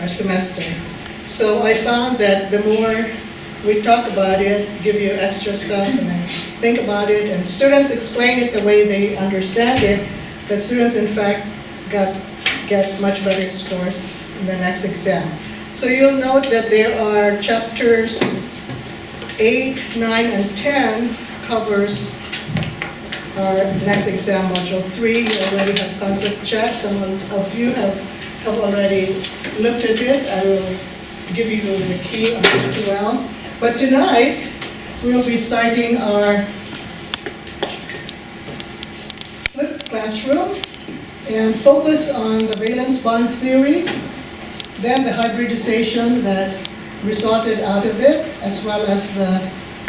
our semester. So I found that the more we talk about it, give you extra stuff, and then think about it, and students explain it the way they understand it, that students in fact get much better scores in the next exam. So you'll note that there are chapters 8, 9, and 10 covers our next exam, module 3. You already have concept check. Some of you have already looked at it. I will give you the key on it as well. But tonight, we'll be starting our flipped classroom and focus on the valence bond theory, then the hybridization that resulted out of it, as well as the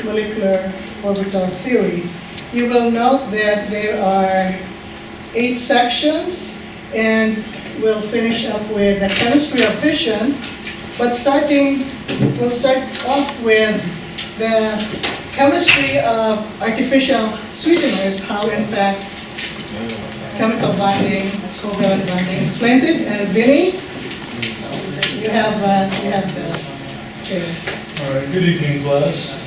molecular orbital theory. You will note that there are 8 sections, and we'll finish up with the chemistry of fission. But we'll start off with the chemistry of artificial sweeteners, how in fact chemical bonding, covalent bonding explains it. And Vinny, you have the chair. All right, good evening, class.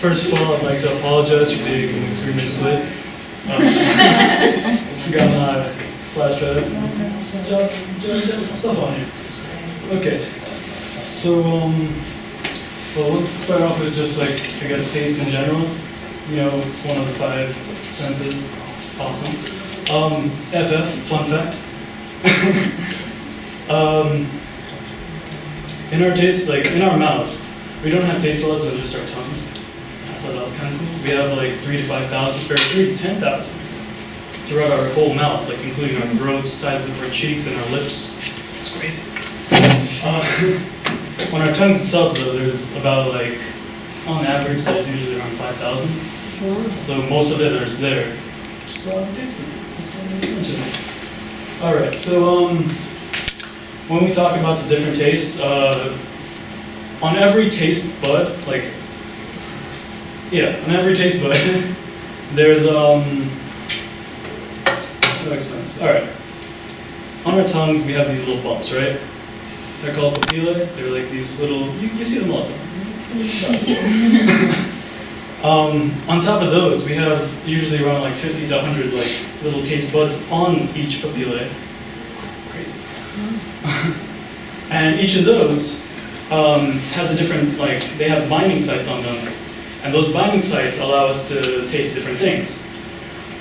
First of all, I'd like to apologize for being 3 minutes late. Got my flash drive. Stuff on here. Okay. So, well, we'll start off with just like, I guess, taste in general. You know, one of the 5 senses. It's awesome. FF, fun fact. In our taste, like in our mouth, we don't have taste buds and just our tongues. I thought that was kind of cool. We have like 3 to 5,000, or 3 to 10,000 throughout our whole mouth, like including our throats, sides of our cheeks, and our lips. It's crazy. On our tongues itself, though, there's about like, on average, there's usually around 5,000. So most of it is there. Just a lot of taste buds. All right, so when we talk about the different tastes, on every taste bud, like, yeah, on every taste bud, there's, how do I explain this? All right, on our tongues, we have these little bumps, right? They're called papillae. They're like these little, you see them all the time. On top of those, we have usually around like 50 to 100 like little taste buds on each papillae. Crazy. And each of those has a different, like, they have binding sites on them. And those binding sites allow us to taste different things.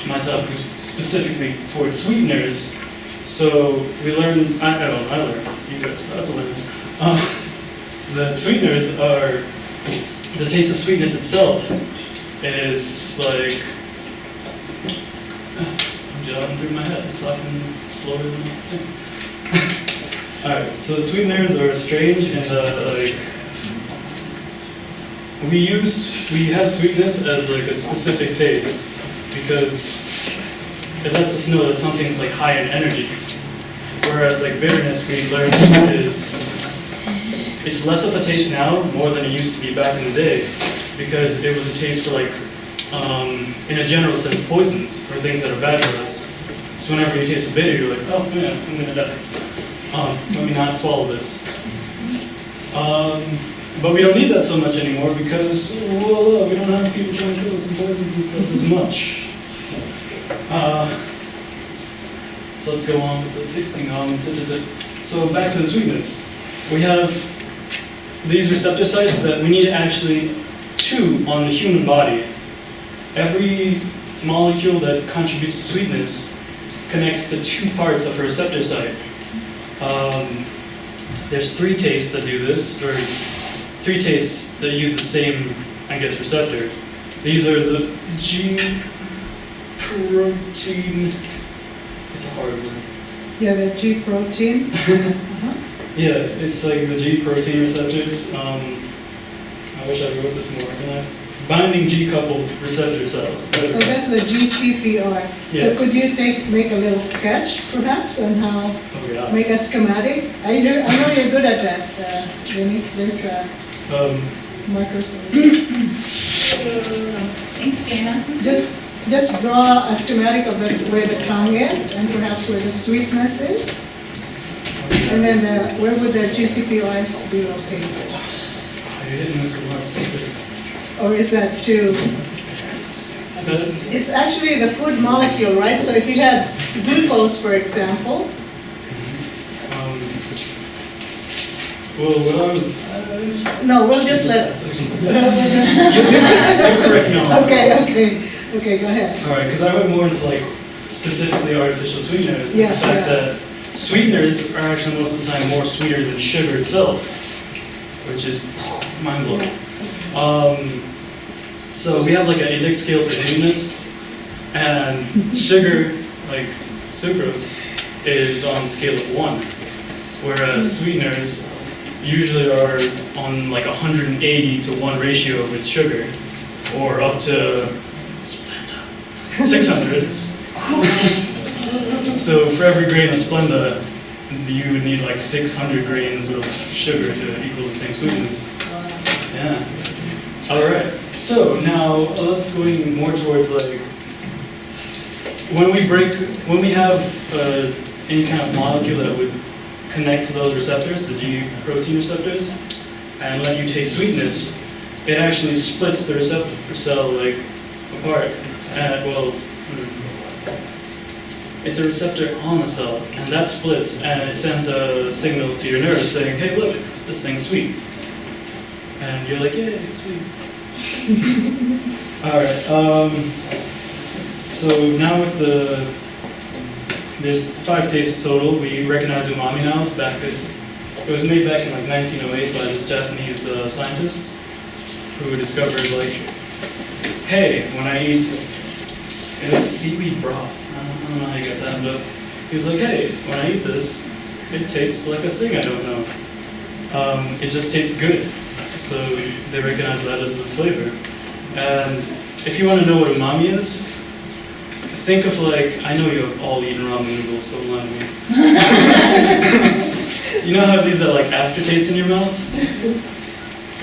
My topic is specifically towards sweeteners. So we learned, I learned, you guys are about to learn. The sweeteners are, the taste of sweetness itself is like, I'm jogging through my head, I'm talking slower than I think. Alright, so sweeteners are strange and like, we have sweetness as like a specific taste because it lets us know that something's like high in energy. Whereas like bitterness, we learned it's less of a taste now, more than it used to be back in the day, because it was a taste for like, in a general sense, poisons, or things that are bad for us. So whenever you taste a bitter, you're like, oh man, I'm gonna die. Let me not swallow this. But we don't need that so much anymore because, well, we don't have people trying to kill us and poisons and stuff as much. So let's go on with the tasting. So back to the sweetness. We have these receptor sites that we need actually 2 on the human body. Every molecule that contributes to sweetness connects to 2 parts of a receptor site. There's 3 tastes that do this, or 3 tastes that use the same, I guess, receptor. These are the G protein. It's a hard word. Yeah, the G protein. Yeah, it's like the G protein receptors. I wish I wrote this more organized. Binding G-coupled receptor cells. So that's the GCPR. Yeah. So could you make a little sketch, perhaps, on how make a schematic? I know you're good at that. There's markers. Thanks, Dana. Just draw a schematic of where the tongue is, and perhaps where the sweetness is. And then where would the GCPOS be located? You're hitting this a lot. Or is that too? It's actually the food molecule, right? So if you had glucose, for example. Well, what I was... No, we'll just let... You're correct, no. Okay, go ahead. All right, because I went more into like specifically artificial sweeteners. Yeah, the fact that sweeteners are actually most of the time more sweeter than sugar itself, which is mind-blowing. So we have like an index scale for sweetness, and sugar, like sucrose, is on the scale of 1, whereas sweeteners usually are on like 180 to 1 ratio with sugar, or up to 600. So for every grain of Splenda, you would need like 600 grains of sugar to equal the same sweetness. Yeah. All right. So now let's go more towards like when we have any kind of molecule that would connect to those receptors, the G protein receptors, and let you taste sweetness, it actually splits the receptor cell like apart. It's a receptor on the cell, and that splits, and it sends a signal to your nerves saying, "Hey, look, this thing's sweet," and you're like, "Yeah, it's sweet." All right. So now with there's 5 tastes total. We recognize umami now. It was made back in like 1908 by this Japanese scientist who discovered like, hey, when I eat, it was seaweed broth. I don't know how you got that, but he was like, hey, when I eat this, it tastes like a thing I don't know. It just tastes good. So they recognize that as the flavor. And if you want to know what umami is, think of like, I know you've all eaten ramen noodles, don't lie to me. You know how these are like aftertaste in your mouth?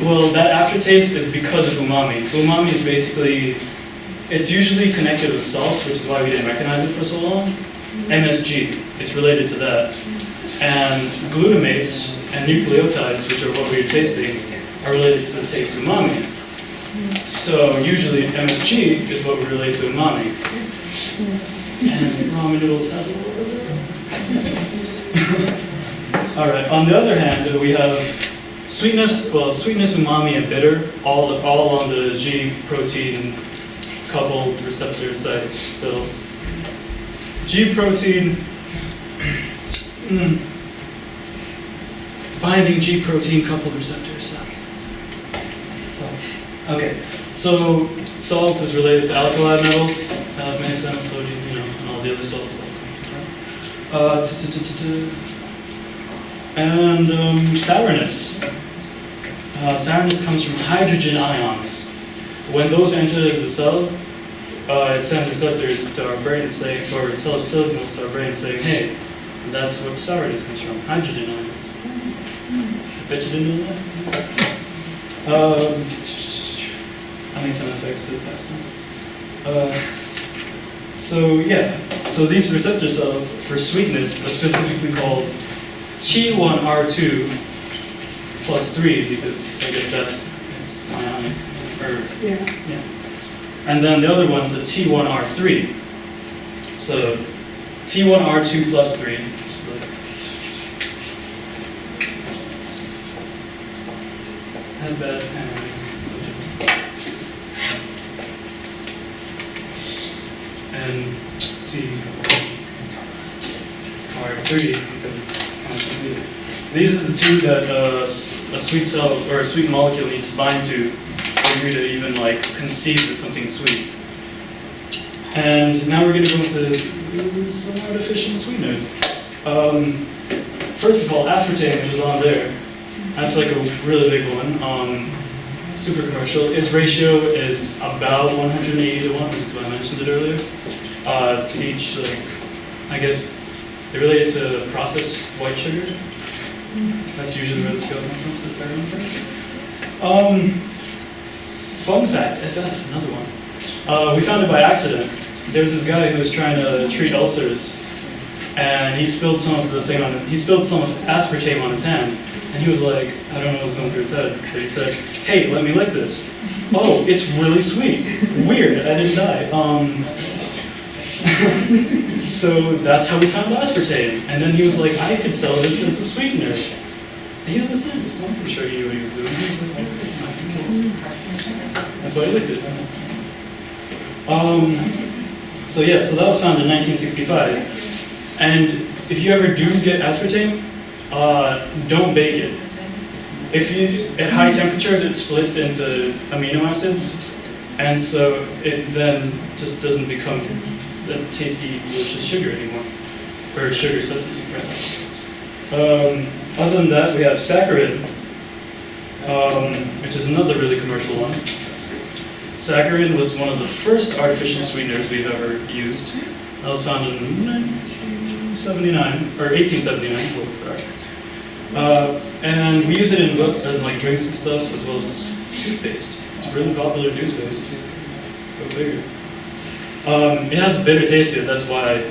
Well, that aftertaste is because of umami. Umami is basically, it's usually connected with salt, which is why we didn't recognize it for so long. MSG, it's related to that. And glutamates and nucleotides, which are what we're tasting, are related to the taste of umami. So usually MSG is what we relate to umami. And ramen noodles has a little bit of that. All right. On the other hand, we have sweetness. Well, sweetness, umami, and bitter, all on the G protein coupled receptor sites. So G protein binding G protein coupled receptor sites. Okay. So salt is related to alkali metals. That makes sense. Sodium, and all the other salts. And sourness. Sourness comes from hydrogen ions. When those enter the cell, it sends receptors to our brain saying, or it sends signals to our brain saying, hey, that's what sourness comes from, hydrogen ions. I bet you didn't know that. I need some effects to the past time. So these receptor cells for sweetness are specifically called T1R2 plus 3 because I guess it's ionic. Yeah. And then the other one's a T1R3. So T1R2 plus 3. Which is like, not bad. And T1R3 because it's kind of sweet. These are the two that a sweet cell or a sweet molecule needs to bind to for you to even like conceive that something's sweet. And now we're going to go into some artificial sweeteners. First of all, aspartame, which is on there, that's like a really big one. Super commercial. Its ratio is about 180 to 1, which is why I mentioned it earlier. To each, like, I guess, they relate it to processed white sugar. That's usually where the scale comes from, so if I remember. Fun fact, FF, another one. We found it by accident. There was this guy who was trying to treat ulcers, and he spilled some of the thing on it. He spilled some of aspartame on his hand, and he was like, I don't know what was going through his head, but he said, "Hey, let me lick this. Oh, it's really sweet. Weird, I didn't die." So that's how we found aspartame. And then he was like, I could sell this as a sweetener. And he was a scientist, I'm pretty sure he knew what he was doing. He was like, oh, it's not gonna taste. That's why he licked it. So yeah, so that was found in 1965. And if you ever do get aspartame, don't bake it. If you, at high temperatures, it splits into amino acids, and so it then just doesn't become the tasty, delicious sugar anymore, or sugar substitute, rather. Other than that, we have saccharin, which is another really commercial one. Saccharin was one of the first artificial sweeteners we've ever used. That was found in 1979, or 1879, sorry. And we use it in like drinks and stuff, as well as toothpaste. It's a really popular toothpaste. Go figure. It has a bitter taste to it, that's why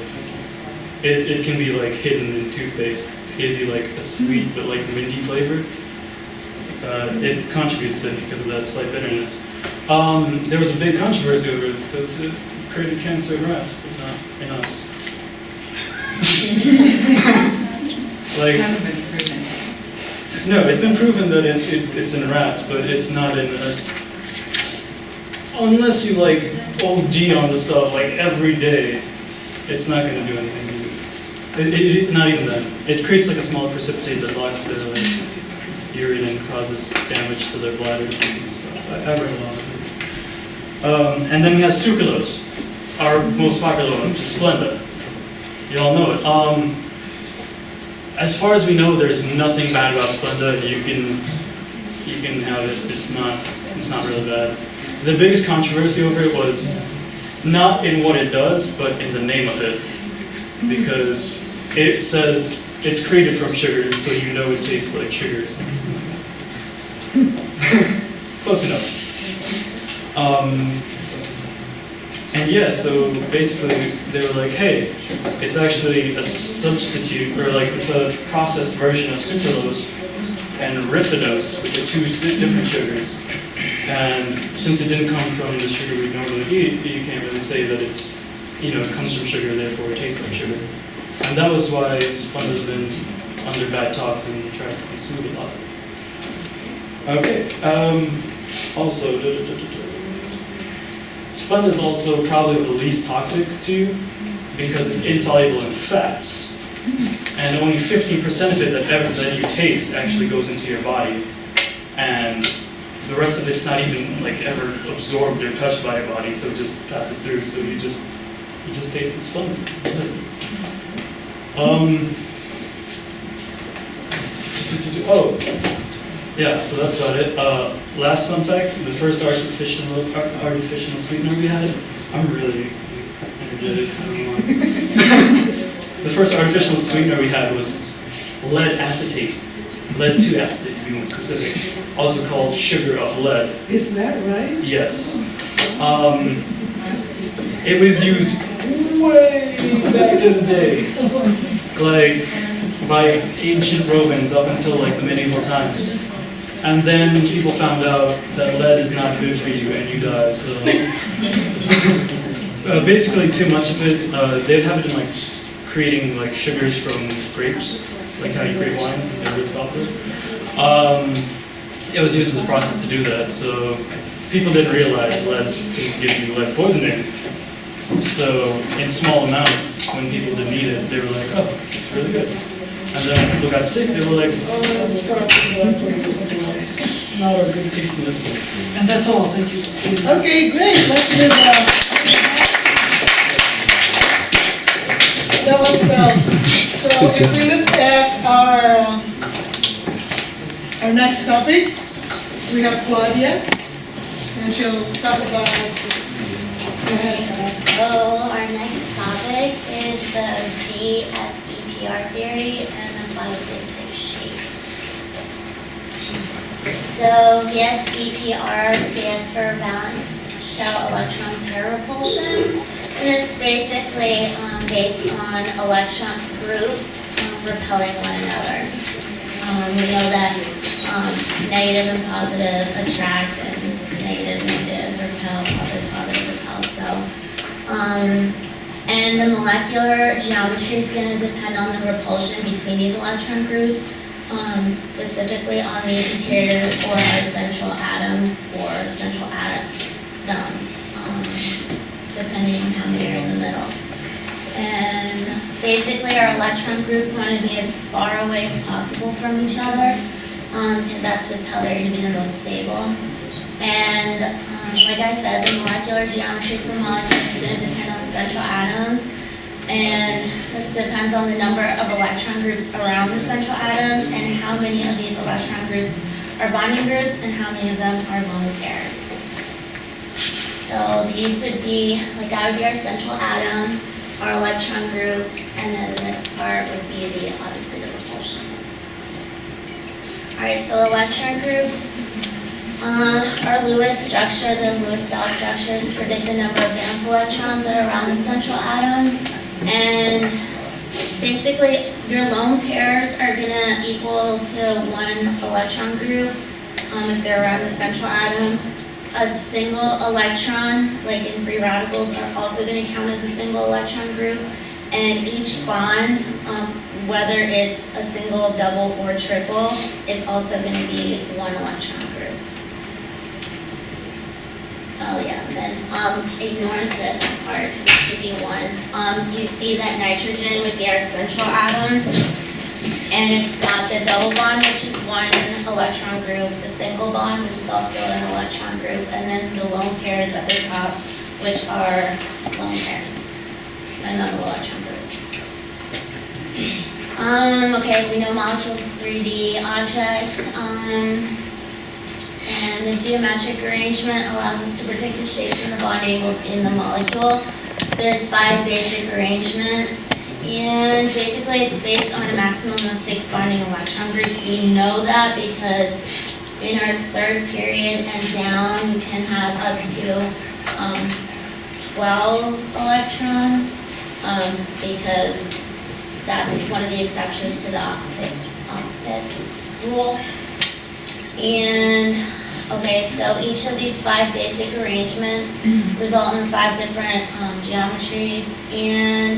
it can be like hidden in toothpaste to give you like a sweet but like minty flavor. It contributes to it because of that slight bitterness. There was a big controversy over it because it created cancer in rats, but not in us. Like, no, it's been proven that it's in rats, but it's not in us. Unless you like OD on the stuff like every day, it's not going to do anything to you. Not even then. It creates like a small precipitate that blocks their like, urine and causes damage to their bladders and stuff. I read a lot of it. And then we have sucralose, our most popular one, which is Splenda. You all know it. As far as we know, there's nothing bad about Splenda. You can have it. It's not really bad. The biggest controversy over it was not in what it does, but in the name of it, because it says it's created from sugar, so you know it tastes like sugar. So close enough. And yeah, so basically they were like, hey, it's actually a substitute, or like it's a processed version of sucralose and raffinose, which are two different sugars. And since it didn't come from the sugar we normally eat, you can't really say that it's, it comes from sugar, therefore it tastes like sugar. And that was why Splenda's been under bad talks and tried to be sued a lot. Okay, also, Splenda is also probably the least toxic to you because it's insoluble in fats. And only 15% of it that you taste actually goes into your body. And the rest of it's not even like ever absorbed or touched by your body, so it just passes through. So you just taste the Splenda. Oh, yeah. So that's about it. Last fun fact: the first artificial sweetener we had. I'm really energetic. I don't know why. The first artificial sweetener we had was lead acetate. Lead 2 acetate to be more specific, also called sugar of lead. Is that right? Yes. It was used way back in the day, like by ancient Romans up until like the medieval times. And then people found out that lead is not good for you and you die, so basically too much of it, they'd have it in like creating like sugars from grapes, like how you create wine, they're really popular. It was used as a process to do that, so people didn't realize lead could give you lead poisoning. So in small amounts, when people didn't need it, they were like, oh, it's really good. And then when people got sick, they were like, oh, that's probably or something else. Not a good tastiness. And that's all, thank you. Okay, great. Let's give that was so if we look at our next topic, we have Claudia, and she'll talk about. So our next topic is the VSEPR theory and the biobasic shapes. So VSEPR stands for valence shell electron pair repulsion, and it's basically based on electron groups repelling one another. We know that negative and positive attract, and negative repel, positive repel. So, and the molecular geometry is going to depend on the repulsion between these electron groups, specifically on the interior or our central atom or central atoms, depending on how many are in the middle. And basically our electron groups want to be as far away as possible from each other, because that's just how they're going to be the most stable. And like I said, the molecular geometry for molecules is going to depend on the central atoms, and this depends on the number of electron groups around the central atom and how many of these electron groups are bonding groups and how many of them are lone pairs. So these would be, like that would be our central atom, our electron groups, and then this part would be the, obviously, the repulsion. Alright, so electron groups, our Lewis structure, the Lewis-Dot structures predict the number of valence electrons that are around the central atom, and basically your lone pairs are going to equal to one electron group if they're around the central atom. A single electron, like in free radicals, are also going to count as a single electron group, and each bond, whether it's a single, double, or triple, is also going to be one electron group. Oh yeah, and then ignore this part because it should be one. You see that nitrogen would be our central atom, and it's got the double bond, which is one electron group, the single bond, which is also an electron group, and then the lone pairs at the top, which are lone pairs, another electron group. Okay, we know molecules 3D objects, and the geometric arrangement allows us to predict the shapes and the bond angles in the molecule. There's 5 basic arrangements. And basically it's based on a maximum of 6 bonding electron groups. We know that because in our 3rd period and down, you can have up to 12 electrons, because that's one of the exceptions to the octet rule. And okay, so each of these 5 basic arrangements result in 5 different geometries, and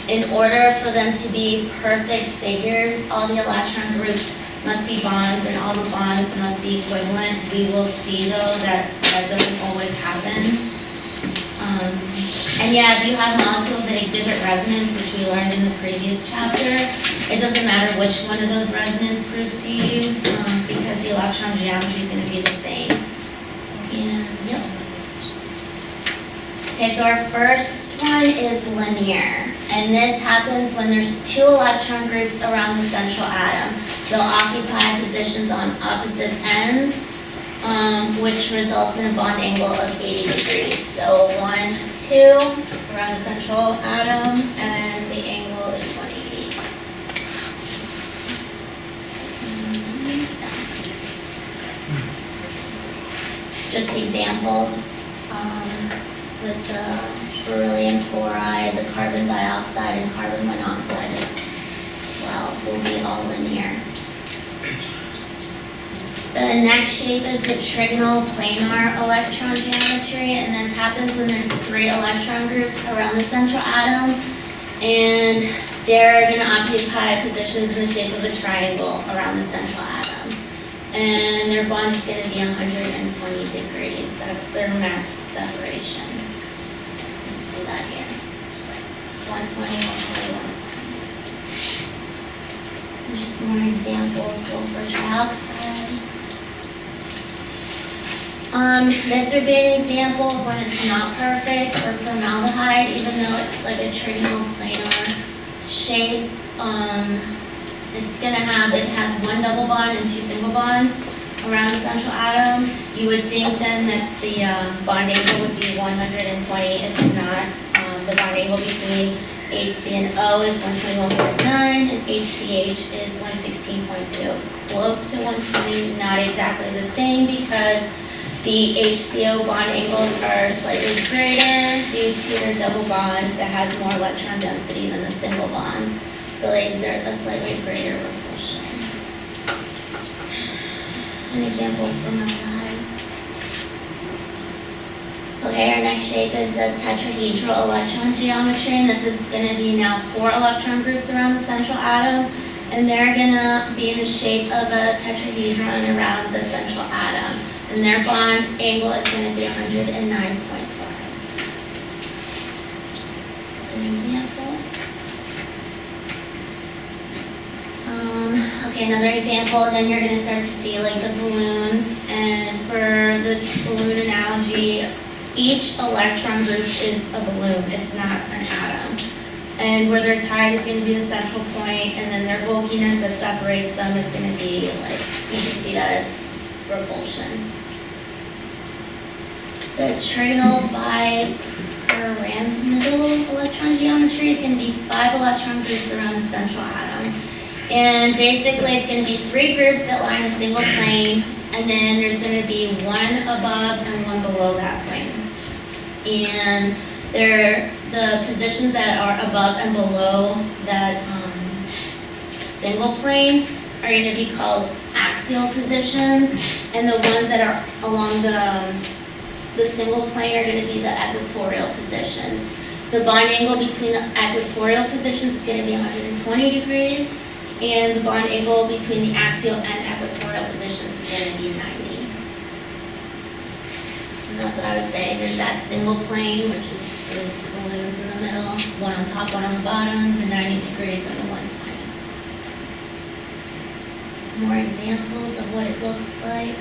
in order for them to be perfect figures, all the electron groups must be bonds and all the bonds must be equivalent. We will see though that doesn't always happen. And yeah, if you have molecules that exhibit resonance, which we learned in the previous chapter, it doesn't matter which one of those resonance groups you use, because the electron geometry is going to be the same. And yep. Okay, so our first one is linear, and this happens when there's 2 electron groups around the central atom. They'll occupy positions on opposite ends, which results in a bond angle of 80 degrees. So 1, 2 around the central atom, and the angle is 180. Just examples. With the beryllium chloride, the carbon dioxide, and carbon monoxide as well will be all linear. The next shape is the trigonal planar electron geometry, and this happens when there's 3 electron groups around the central atom, and they're going to occupy positions in the shape of a triangle around the central atom. And their bond is going to be 120 degrees. That's their max separation. That here. 120, 120, 120. And just more examples, sulfur trioxide. This would be an example of when it's not perfect, or formaldehyde, even though it's like a trigonal planar shape. It has 1 double bond and 2 single bonds around the central atom. You would think then that the bond angle would be 120. It's not. The bond angle between HC and O is 121.9, and HCH is 116.2. Close to 120, not exactly the same, because The HCO bond angles are slightly greater due to their double bond that has more electron density than the single bond. So they exert a slightly greater repulsion. An example from my lab. Okay, our next shape is the tetrahedral electron geometry, and this is going to be now 4 electron groups around the central atom, and they're going to be in the shape of a tetrahedron around the central atom, and their bond angle is going to be 109.5. That's an example. Okay, another example, then you're going to start to see like the balloons, and for this balloon analogy, each electron group is a balloon, it's not an atom. And where they're tied is going to be the central point, and then their bulkiness that separates them is going to be like, you can see that as repulsion. The tetrahedral bipyramidal electron geometry is going to be 5 electron groups around the central atom. And basically it's going to be 3 groups that lie in a single plane, and then there's going to be 1 above and 1 below that plane. And the positions that are above and below that single plane are going to be called axial positions, and the ones that are along the single plane are going to be the equatorial positions. The bond angle between the equatorial positions is going to be 120 degrees, and the bond angle between the axial and equatorial positions is going to be 90. And that's what I was saying, there's that single plane, which is those balloons in the middle, one on top, one on the bottom, the 90 degrees and the 120. More examples of what it looks like.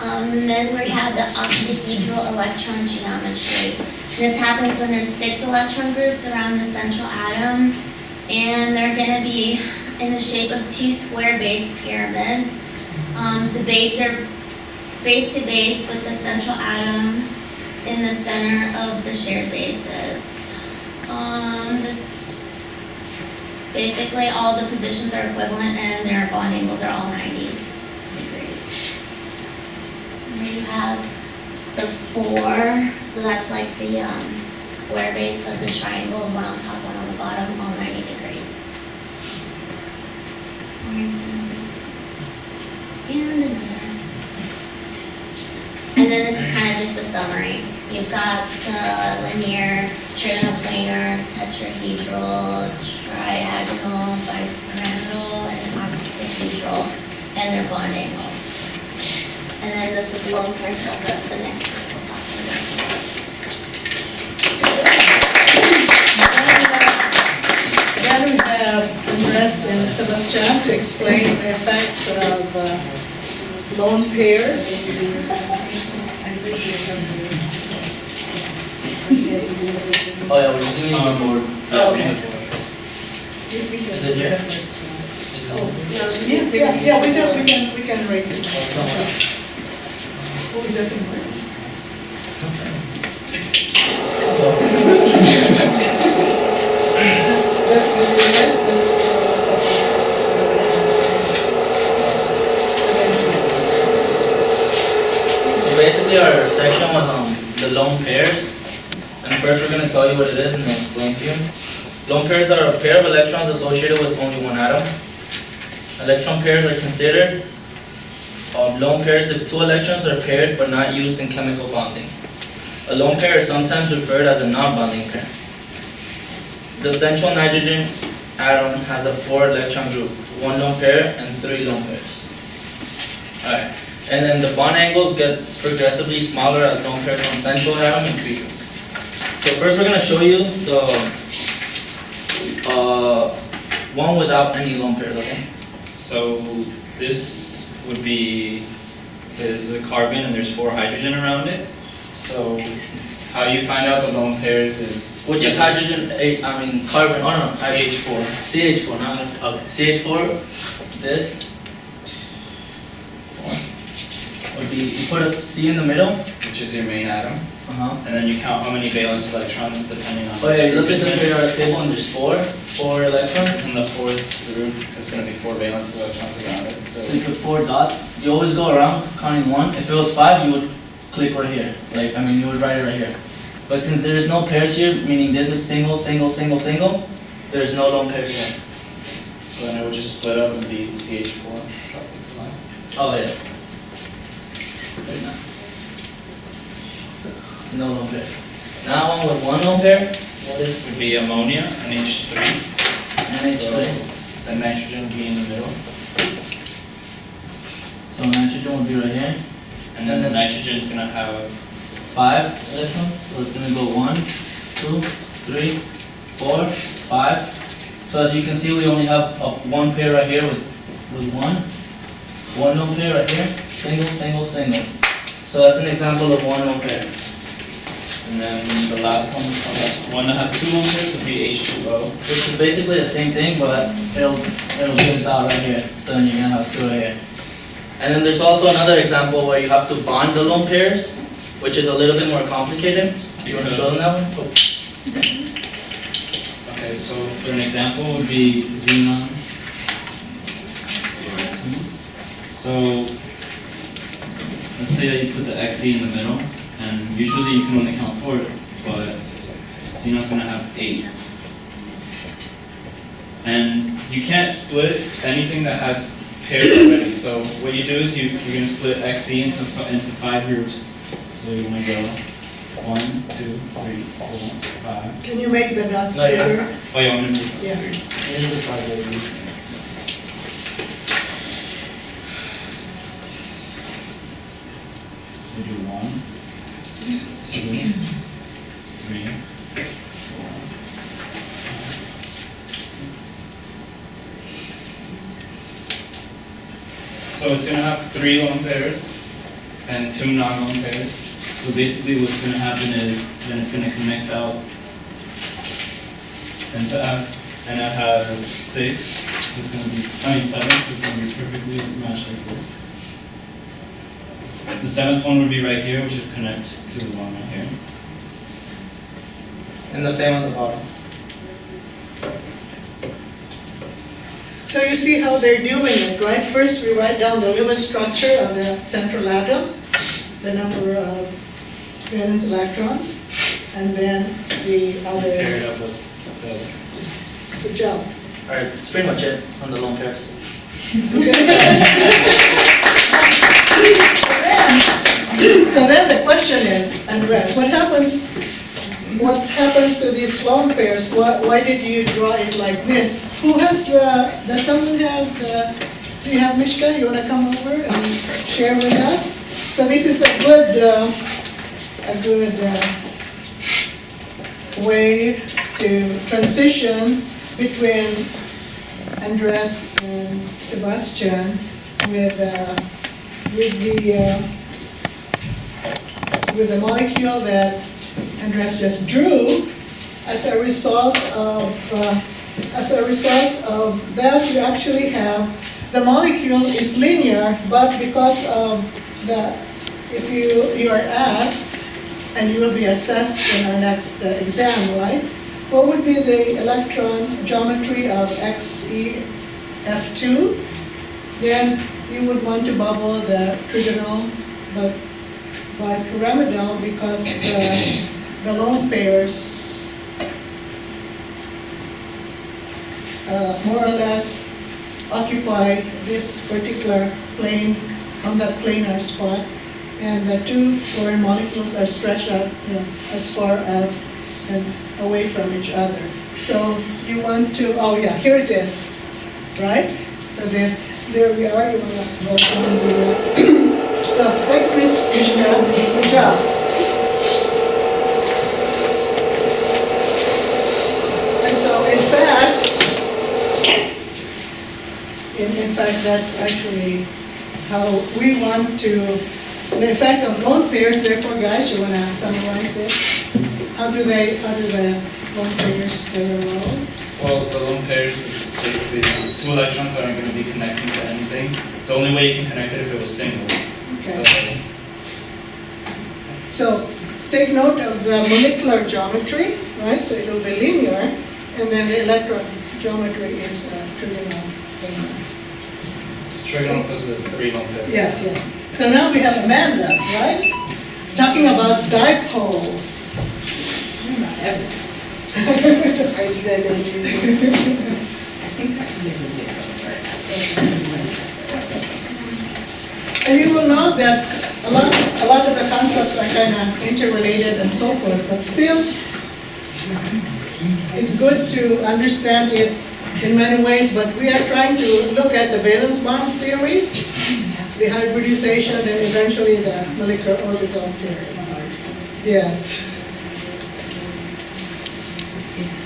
And then we have the octahedral electron geometry. This happens when there's 6 electron groups around the central atom, and they're going to be in the shape of 2 square-based pyramids. They're base to base with the central atom in the center of the shared bases. Basically all the positions are equivalent and their bond angles are all 90 degrees. And here you have the 4, so that's like the square base of the triangle, 1 on top, 1 on the bottom, all 90 degrees. And another. And then this is kind of just a summary. You've got the linear, trigonoplanar, tetrahedral, triagonal, bipyramidal, and octahedral, and their bond angles. And then this is lone pair, so that's the next one we'll talk about. Then we have Andres and Sebastian to explain the effects of lone pairs. Oh yeah, we're using it for Okay. Is it here? Yeah, we can raise it. Oh, it doesn't work. That will be less than So basically our section was on the lone pairs. And first we're going to tell you what it is and then explain to you. Lone pairs are a pair of electrons associated with only one atom. Electron pairs are considered lone pairs if 2 electrons are paired but not used in chemical bonding. A lone pair is sometimes referred as a non-bonding pair. The central nitrogen atom has a 4 electron group, 1 lone pair and 3 lone pairs. Alright, and then the bond angles get progressively smaller as lone pairs on central atom increases. So first we're going to show you the one without any lone pairs, okay? So this would be, say this is a carbon and there's 4 hydrogen around it. So how you find out the lone pairs is... Which is hydrogen, carbon, oh no, CH4. CH4, not, okay, CH4, this would be, you put a C in the middle, Which is your main atom. Uh-huh. and then you count how many valence electrons depending on. Oh yeah, you look at the the periodic table and there's four electrons. And the fourth group is going to be 4 valence electrons around it. So you put 4 dots. You always go around counting 1. If it was 5, you would click right here. You would write it right here. But since there is no pairs here, meaning this is single, single, single, single, there's no lone pairs here. So then it would just split up and be CH4. Oh yeah. Right now. No lone pair. Now one with 1 lone pair. What is Would be ammonia, NH3. NH3? The nitrogen would be in the middle. So nitrogen will be right here. And then the nitrogen is going to have 5 electrons. So it's gonna go 1, 2, 3, 4, 5. So as you can see, we only have one pair right here with 1 lone pair right here. Single, single, single. So that's an example of 1 lone pair. And then the last one that has 2 lone pairs would be H2O. Which is basically the same thing, but it'll give it out right here. So then you're gonna have 2 right here. And then there's also another example where you have to bond the lone pairs, which is a little bit more complicated. Do you want to show them that one? Okay, so for an example would be xenon. So let's say that you put the Xe in the middle, and usually you can only count 4, but xenon's going to have 8. And you can't split anything that has pairs already. So what you do is you're going to split Xe into 5 groups. So you're going to go 1, 2, 3, 4, 5. Can you make the dots No, yeah. bigger? Oh, yeah, 1, 2, 3, Yeah. 4. So do 1, 2, 3, 4. So it's going to have 3 lone pairs and 2 non-lone pairs. So basically what's going to happen is then it's going to connect out into F, and it has 6, so it's going to be, 7, so it's going to be perfectly matched like this. The 7th one would be right here, which would connect to the one right here. And the same on the bottom. So you see how they're doing it, right? First we write down the Lewis structure of the central atom, the number of valence electrons, and then the Pair other, it up with the electrons. good job. Alright, that's pretty much it on the lone pairs. So then the question is, Andres, what happens to these lone pairs? Why did you draw it like this? Who has does someone have, do you have Mishka? You want to come over and share with us? So this is a good way to transition between Andres and Sebastian with the molecule that Andres just drew. As a result of that, you actually have the molecule is linear, but because of the, if you are asked, and you will be assessed in our next exam, right? What would be the electron geometry of XeF2? Then you would want to bubble the trigonal, but by pyramidal, because the lone pairs more or less occupy this particular plane on that planar spot, and the 2 foreign molecules are stretched out, as far out and away from each other. So you want to, oh yeah, here it is, right? So there we are. You want to go ahead and do that. So thanks, Miss Krishna. Good job. And so in fact, that's actually how we want to, the effect of lone pairs. Therefore, guys, you want to summarize it? How do the lone pairs play a role? Well, the lone pairs is basically 2 electrons aren't going to be connecting to anything. The only way you can connect it if it was single. Okay. So take note of the molecular geometry, right? So it will be linear, and then the electron geometry is trigonal planar. It's trigonal because of the 3 lone pairs. Yes, yes. So now we have Amanda, right? Talking about dipoles. You're not ever. Are you going to do? I think I should do it first. And you will note that a lot of the concepts are kind of interrelated and so forth, but still, it's good to understand it in many ways, but we are trying to look at the valence bond theory, the hybridization, and eventually the molecular orbital theory. Yes.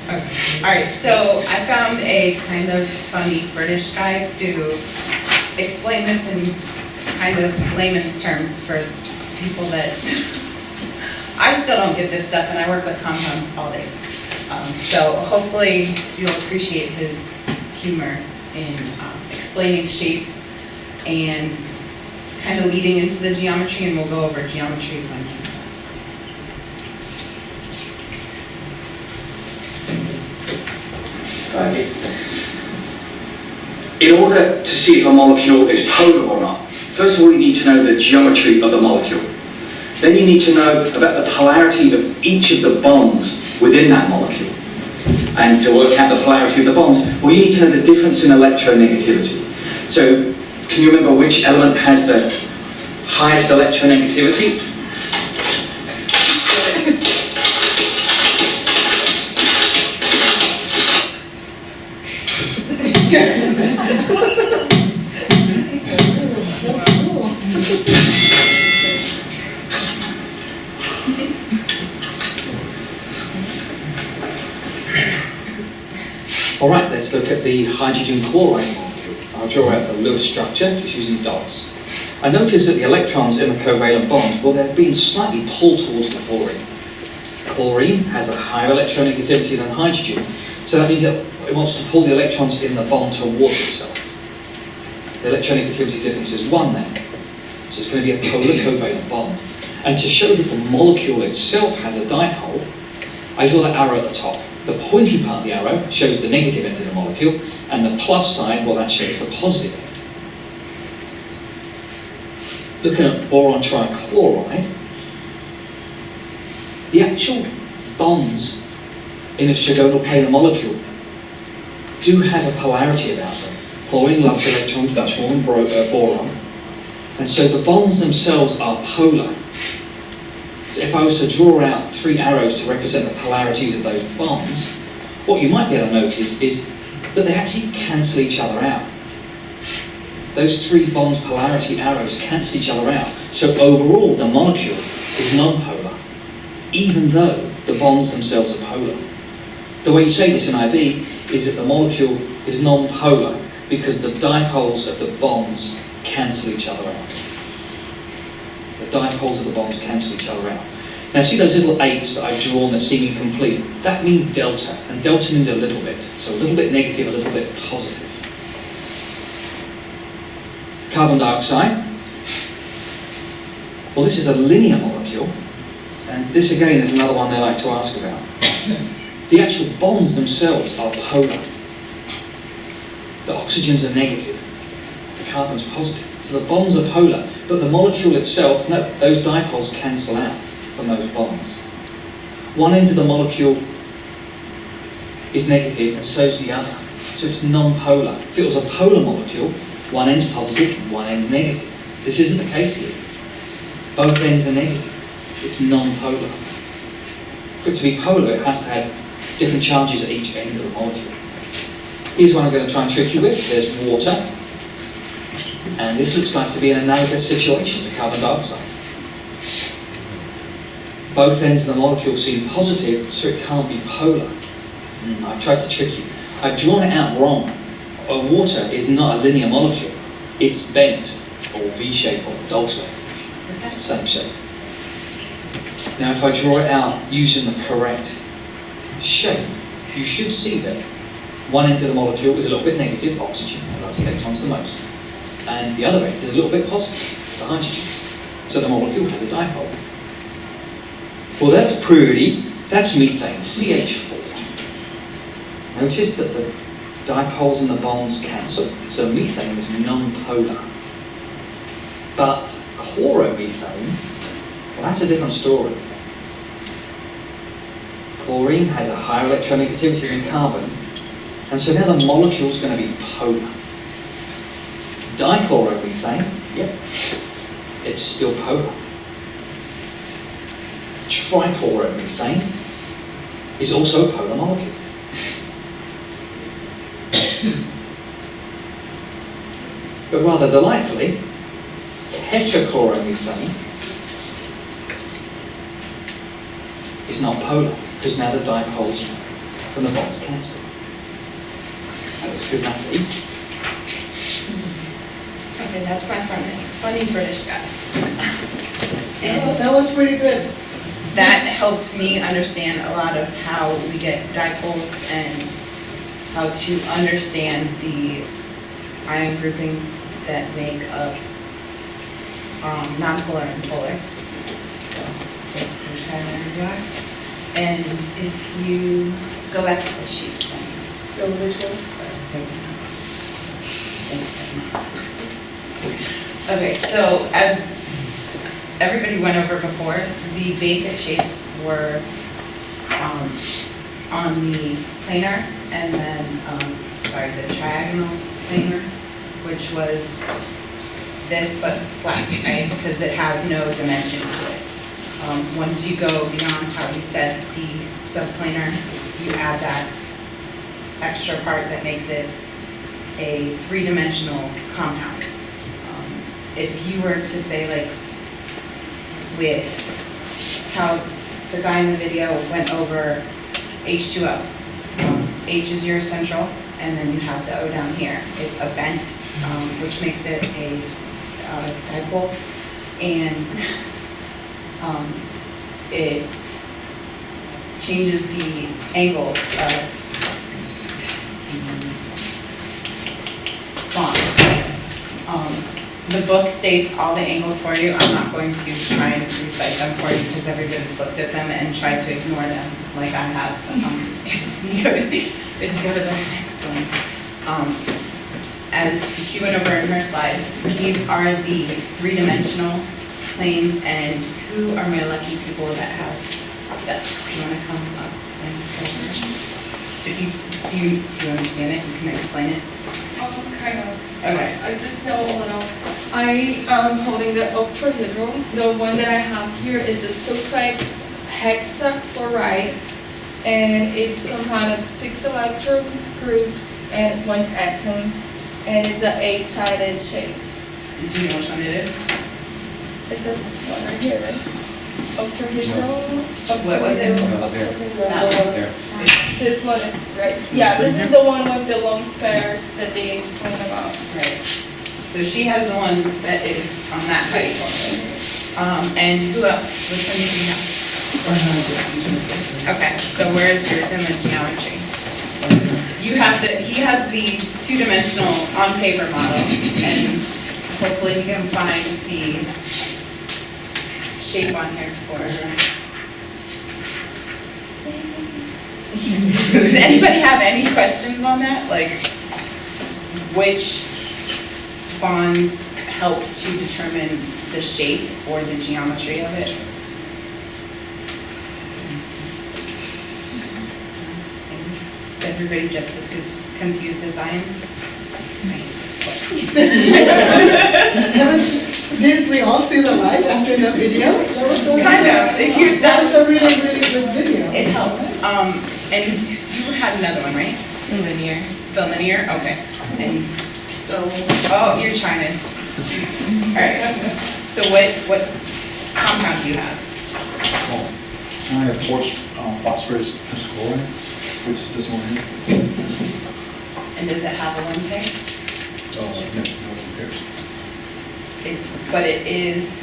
Okay. All right, so I found a kind of funny British guide to explain this in kind of layman's terms for people that, I still don't get this stuff and I work with compounds all day. So hopefully you'll appreciate his humor in explaining shapes and kind of leading into the geometry, and we'll go over geometry when he's done. In order to see if a molecule is polar or not, first of all you need to know the geometry of the molecule. Then you need to know about the polarity of each of the bonds within that molecule. And to work out the polarity of the bonds, well, you need to know the difference in electronegativity. So, can you remember which element has the highest electronegativity? That's cool. Alright, let's look at the hydrogen chloride molecule. I'll draw out the Lewis structure, just using dots. I notice that the electrons in the covalent bond, well, they're being slightly pulled towards the chlorine. Chlorine has a higher electronegativity than hydrogen, so that means that it wants to pull the electrons in the bond towards itself. The electronegativity difference is 1 then, so it's going to be a polar covalent bond. And to show that the molecule itself has a dipole, I draw that arrow at the top. The pointy part of the arrow shows the negative end of the molecule, and the plus side, well, that shows the positive end. Looking at boron trichloride, the actual bonds in a trigonal planar molecule do have a polarity about them. Chlorine loves electrons much more than boron, and so the bonds themselves are polar. So if I was to draw out 3 arrows to represent the polarities of those bonds, what you might be able to notice is that they actually cancel each other out. Those 3 bonds polarity arrows cancel each other out. So overall, the molecule is non-polar, even though the bonds themselves are polar. The way you say this in IB is that the molecule is non-polar because the dipoles of the bonds cancel each other out. The dipoles of the bonds cancel each other out. Now see those little 8s that I've drawn that seem incomplete? That means delta, and delta means a little bit. So a little bit negative, a little bit positive. Carbon dioxide. Well, this is a linear molecule, and this again is another one they like to ask about. The actual bonds themselves are polar. The oxygens are negative, the carbon's positive. So the bonds are polar, but the molecule itself, no, those dipoles cancel out from those bonds. One end of the molecule is negative, and so is the other. So it's non-polar. If it was a polar molecule, one end's positive and one end's negative. This isn't the case here. Both ends are negative. It's non-polar. For it to be polar, it has to have different charges at each end of the molecule. Here's one I'm going to try and trick you with. There's water. And this looks like to be an analogous situation to carbon dioxide. Both ends of the molecule seem positive, so it can't be polar. I've tried to trick you. I've drawn it out wrong. Water is not a linear molecule. It's bent, or V-shape, or dog-shape. It's the same shape. Now if I draw it out using the correct shape, you should see that one end of the molecule is a little bit negative, oxygen, that loves electrons the most. And the other end is a little bit positive, the hydrogen. So the molecule has a dipole. Well, that's pretty. That's methane, CH4. Notice that the dipoles and the bonds cancel, so methane is non-polar. But chloromethane, well, that's a different story. Chlorine has a higher electronegativity than carbon, and so now the molecule's going to be polar. Dichloromethane, yep, it's still polar. Trichloromethane is also a polar molecule. But rather delightfully, tetrachloromethane is not polar, because now the dipoles from the bonds cancel. That looks good enough to eat. Okay, that's my funny British guy. And That was pretty good. that helped me understand a lot of how we get dipoles and how to understand the ion groupings that make up nonpolar and polar. So that's the tetrahedral. And if you go back to the sheets for me. The original. Thanks. Okay, so as everybody went over before, the basic shapes were on the planar and then, the triagonal planar, which was this but flat, right? Because it has no dimension to it. Once you go beyond how you said the subplanar, you add that extra part that makes it a three-dimensional compound. If you were to say, like, with how the guy in the video went over H2O, H is your central, and then you have the O down here. It's a bent, which makes it a dipole, and it changes the angles of bonds. The book states all the angles for you. I'm not going to try and recite them for you because everybody's looked at them and tried to ignore them like I have. You go to the next one. As she went over in her slides, these are the three-dimensional planes, and who are my lucky people that have steps? Do you want to come up and go over? Do you understand it? You can explain it. Kind of. Okay. I just know a little. I am holding the octahedral. The one that I have here is the sulfide hexafluoride, and it's compounded of 6 electrons, groups, and 1 atom, and it's an 8-sided shape. Do you know which one it is? It's this one right here, right? Octahedral. What was it? Octahedral. This one is right. Yeah, this is the one with the lone pairs that they explain about. Right. So she has the one that is on that height. And who else? Which one do you have? Okay, so where is yours in the geometry? You have he has the two-dimensional on paper model, and hopefully you can find the shape on here for her. Does anybody have any questions on that? Like, which bonds help to determine the shape or the geometry of it? Is everybody just as confused as I am? Didn't we all see the light after that video? That was a Kind of. That was a really, really good video. It helped. And you had another one, right? The linear. The linear, okay. And oh, you're trying to. All right. So what compound do you have? I have phosphorus pentachloride, which is this one here. And does it have a lone pair? No one cares. But it is.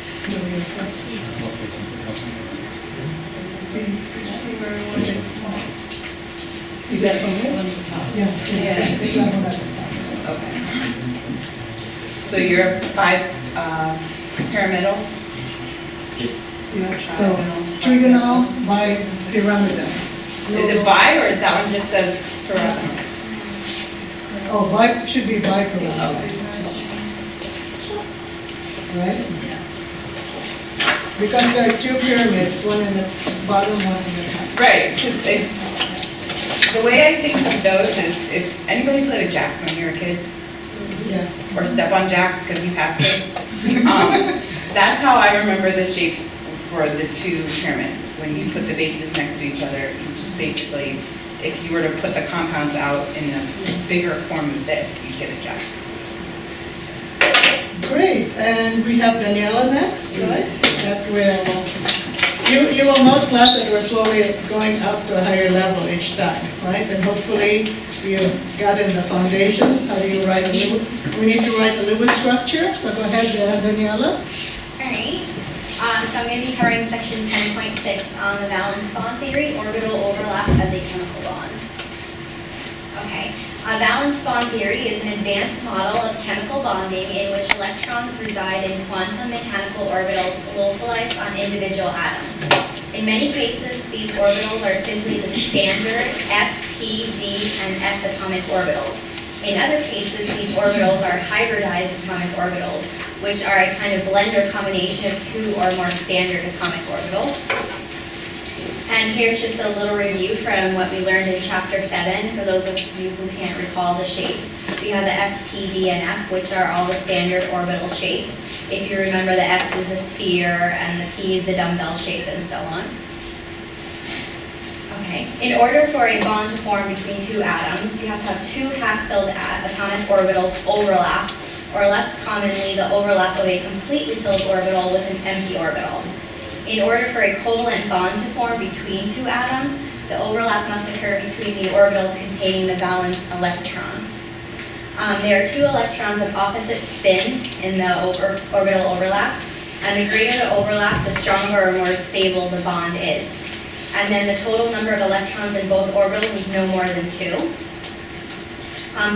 Is that from it? Yeah. Yeah. It's that one at the top. Okay. So you're pyramidal? Yeah, so trigonal, bipyramidal. Is it bi or that one just says pyramidal? Oh, should be bipyramidal. Right? Because there are two pyramids, one in the bottom, one in the top. Right, because the way I think of those is, if anybody played with jacks when you were a kid, Yeah. or step on jacks because you have to, that's how I remember the shapes for the two pyramids. When you put the bases next to each other, you just basically, if you were to put the compounds out in a bigger form of this, you'd get a jack. Great, and we have Daniela next, right? That will, you will note, class, that we're slowly going up to a higher level each time, right? And hopefully you've gotten the foundations. How do you write a Lewis? We need to write a Lewis structure, so go ahead, Daniela. Alright, so I'm going to be covering section 10.6 on the valence bond theory, orbital overlap as a chemical bond. Okay, valence bond theory is an advanced model of chemical bonding in which electrons reside in quantum mechanical orbitals localized on individual atoms. In many cases, these orbitals are simply the standard s, p, d, and f atomic orbitals. In other cases, these orbitals are hybridized atomic orbitals, which are a kind of blend or combination of two or more standard atomic orbitals. And here's just a little review from what we learned in chapter 7, for those of you who can't recall the shapes. We have the s, p, d, and f, which are all the standard orbital shapes. If you remember, the s is the sphere, and the p is the dumbbell shape, and so on. Okay, in order for a bond to form between two atoms, you have to have two half-filled atomic orbitals overlap, or less commonly, the overlap of a completely filled orbital with an empty orbital. In order for a covalent bond to form between two atoms, the overlap must occur between the orbitals containing the valence electrons. There are two electrons of opposite spin in the orbital overlap, and the greater the overlap, the stronger or more stable the bond is. And then the total number of electrons in both orbitals is no more than 2.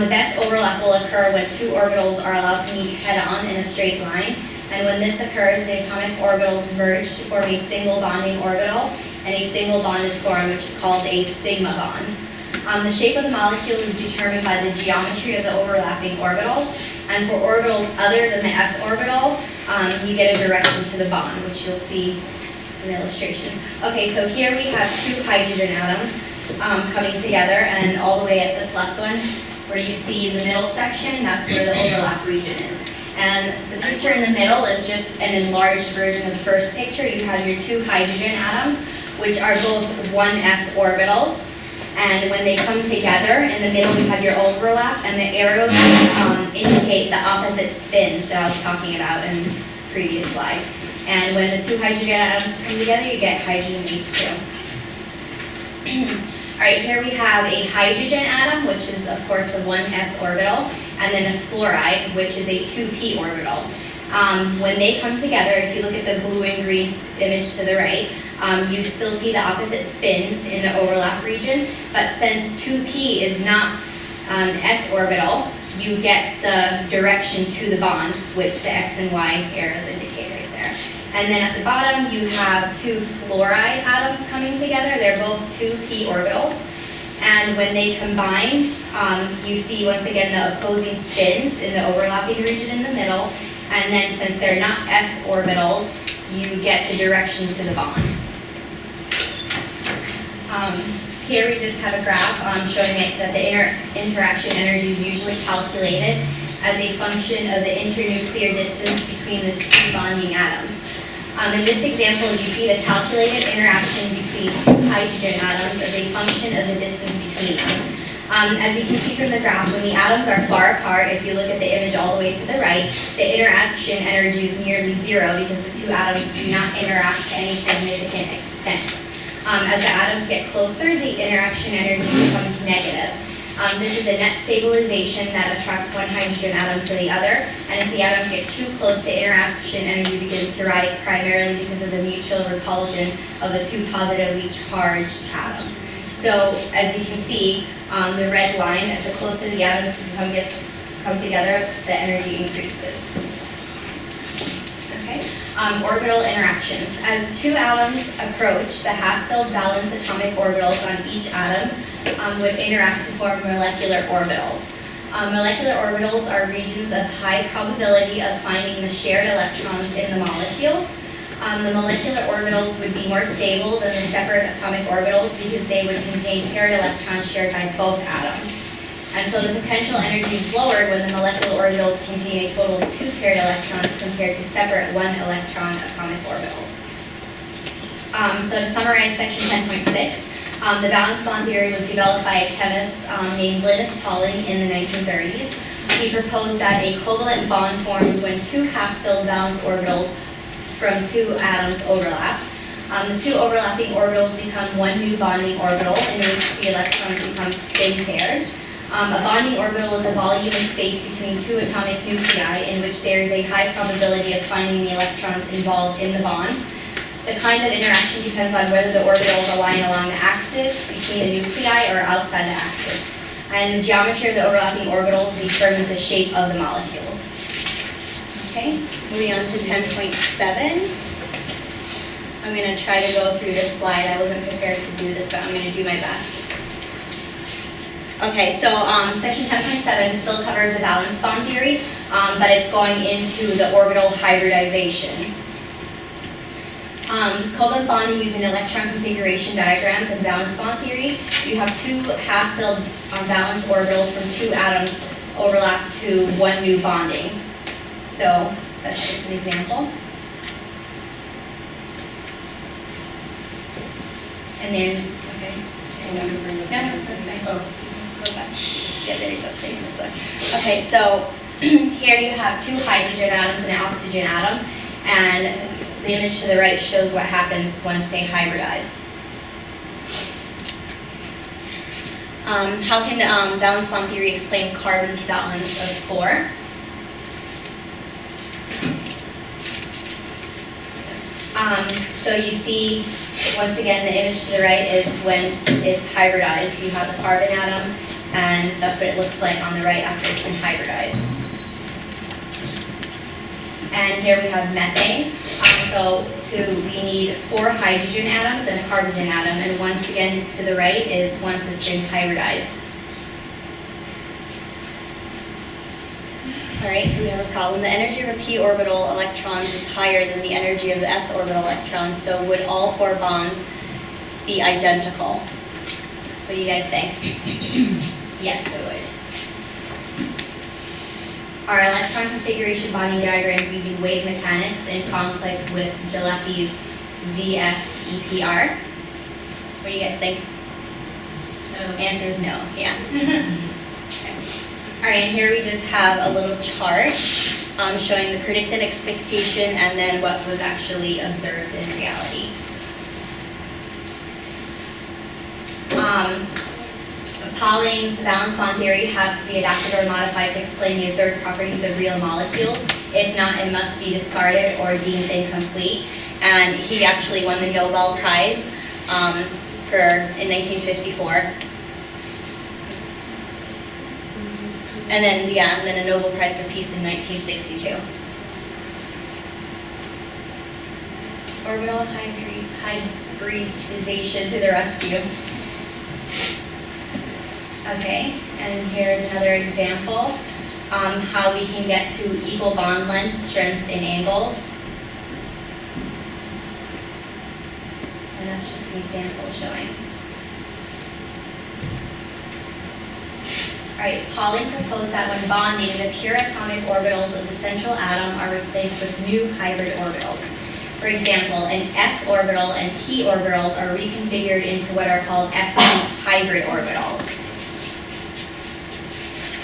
The best overlap will occur when two orbitals are allowed to meet head-on in a straight line. And when this occurs, the atomic orbitals merge to form a single bonding orbital, and a single bond is formed, which is called a sigma bond. The shape of the molecule is determined by the geometry of the overlapping orbitals, and for orbitals other than the s orbital, you get a direction to the bond, which you'll see in the illustration. Okay, so here we have two hydrogen atoms coming together, and all the way at this left one, where you see the middle section, that's where the overlap region is. And the picture in the middle is just an enlarged version of the first picture. You have your two hydrogen atoms, which are both 1s orbitals. And when they come together, in the middle you have your overlap, and the arrows indicate the opposite spins that I was talking about in the previous slide. And when the two hydrogen atoms come together, you get hydrogen H2. All right, here we have a hydrogen atom, which is, of course, the 1s orbital, and then a fluoride, which is a 2p orbital. When they come together, if you look at the blue and green image to the right, you still see the opposite spins in the overlap region, but since 2p is not an s orbital, you get the direction to the bond, which the x and y arrows indicate right there. And then at the bottom, you have two fluoride atoms coming together. They're both 2p orbitals. And when they combine, you see once again the opposing spins in the overlapping region in the middle. And then since they're not s orbitals, you get the direction to the bond. Here we just have a graph showing that the interaction energy is usually calculated as a function of the internuclear distance between the two bonding atoms. In this example, you see the calculated interaction between two hydrogen atoms as a function of the distance between them. As you can see from the graph, when the atoms are far apart, if you look at the image all the way to the right, the interaction energy is nearly 0 because the two atoms do not interact to any significant extent. As the atoms get closer, the interaction energy becomes negative. This is a net stabilization that attracts one hydrogen atom to the other, and if the atoms get too close, the interaction energy begins to rise primarily because of the mutual repulsion of the two positively charged atoms. So, as you can see, the red line, the closer the atoms come together, the energy increases. Okay. Orbital interactions. As two atoms approach, the half-filled valence atomic orbitals on each atom would interact to form molecular orbitals. Molecular orbitals are regions of high probability of finding the shared electrons in the molecule. The molecular orbitals would be more stable than the separate atomic orbitals because they would contain paired electrons shared by both atoms. And so the potential energy is lowered when the molecular orbitals contain a total of 2 paired electrons compared to separate 1 electron atomic orbitals. So to summarize section 10.6, the valence bond theory was developed by a chemist named Linus Pauling in the 1930s. He proposed that a covalent bond forms when 2 half-filled valence orbitals from 2 atoms overlap. The 2 overlapping orbitals become 1 new bonding orbital in which the electrons become spin paired. A bonding orbital is a volume of space between 2 atomic nuclei in which there is a high probability of finding the electrons involved in the bond. The kind of interaction depends on whether the orbitals align along the axis between the nuclei or outside the axis. And the geometry of the overlapping orbitals determines the shape of the molecule. Okay, moving on to 10.7. I'm going to try to go through this slide. I wasn't prepared to do this, but I'm going to do my best. Okay, so section 10.7 still covers the valence bond theory, but it's going into the orbital hybridization. Covalent bonding using electron configuration diagrams and valence bond theory. You have 2 half-filled valence orbitals from 2 atoms overlap to 1 new bonding. So that's just an example. And then, okay. No, that's fine. Oh. Yeah, there you go, stay in this one. Okay, so here you have 2 hydrogen atoms and an oxygen atom, and the image to the right shows what happens once they hybridize. How can valence bond theory explain carbon's valence of 4? So you see, once again, the image to the right is when it's hybridized. You have the carbon atom, and that's what it looks like on the right after it's been hybridized. And here we have methane. We need 4 hydrogen atoms and a carbon atom, and once again, to the right is once it's been hybridized. Alright, so we have a problem. The energy of a p orbital electrons is higher than the energy of the s orbital electrons, so would all 4 bonds be identical? What do you guys think? Yes, it would. Are electron configuration bonding diagrams using wave mechanics in conflict with Gillespie's VSEPR? What do you guys think? No. Answer is no, yeah. Okay. All right, and here we just have a little chart showing the predicted expectation and then what was actually observed in reality. Pauling's valence bond theory has to be adapted or modified to explain the observed properties of real molecules. If not, it must be discarded or deemed incomplete. And he actually won the Nobel Prize in 1954. And then a Nobel Prize for Peace in 1962. Orbital hybridization to the rescue. Okay, and here's another example, how we can get to equal bond lengths, strength, and angles. And that's just an example showing. Alright, Pauling proposed that when bonding, the pure atomic orbitals of the central atom are replaced with new hybrid orbitals. For example, an s orbital and p orbitals are reconfigured into what are called sp hybrid orbitals.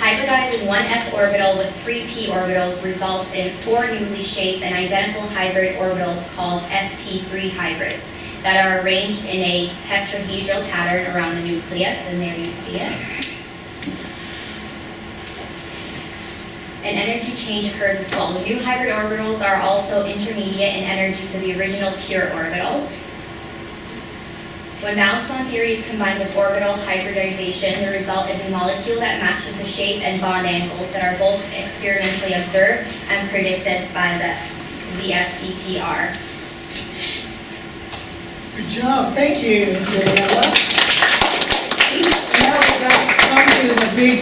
Hybridizing one s orbital with 3 p orbitals results in 4 newly shaped and identical hybrid orbitals called sp3 hybrids that are arranged in a tetrahedral pattern around the nucleus, and there you see it. An energy change occurs as well. The new hybrid orbitals are also intermediate in energy to the original pure orbitals. When valence bond theory is combined with orbital hybridization, the result is a molecule that matches the shape and bond angles that are both experimentally observed and predicted by the the SEPR. Good job, thank you, Gabriella. Now we're going to come to the big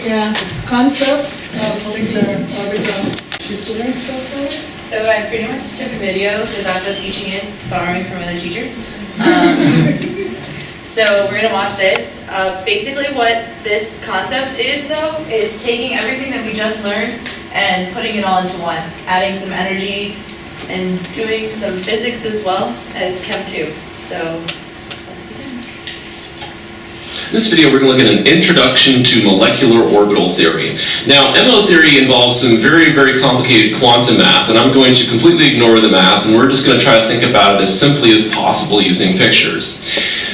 concept of molecular orbital. She's doing so far. So I pretty much took a video because that's what teaching is, borrowing from other teachers. So we're gonna watch this. Basically what this concept is though, it's taking everything that we just learned and putting it all into one, adding some energy and doing some physics as well as Chem 2. So let's begin. In this video, we're going to look at an introduction to molecular orbital theory. Now, MO theory involves some very, very complicated quantum math, and I'm going to completely ignore the math, and we're just going to try to think about it as simply as possible using pictures.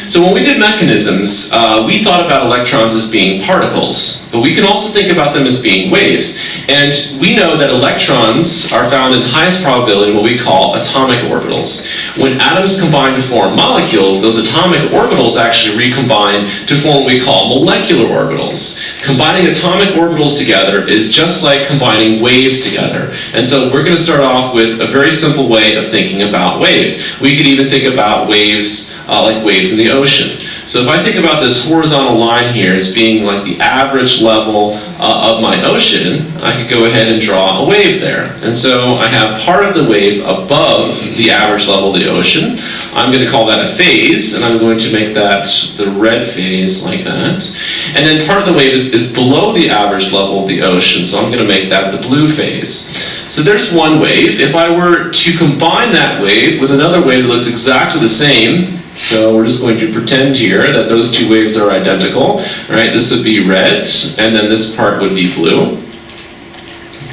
So when we did mechanisms, we thought about electrons as being particles, but we can also think about them as being waves. And we know that electrons are found in highest probability in what we call atomic orbitals. When atoms combine to form molecules, those atomic orbitals actually recombine to form what we call molecular orbitals. Combining atomic orbitals together is just like combining waves together. And so we're going to start off with a very simple way of thinking about waves. We could even think about waves like waves in the ocean. So if I think about this horizontal line here as being like the average level of my ocean, I could go ahead and draw a wave there. And so I have part of the wave above the average level of the ocean. I'm going to call that a phase, and I'm going to make that the red phase like that. And then part of the wave is below the average level of the ocean, so I'm going to make that the blue phase. So there's one wave. If I were to combine that wave with another wave that looks exactly the same, so we're just going to pretend here that those two waves are identical, right? This would be red, and then this part would be blue,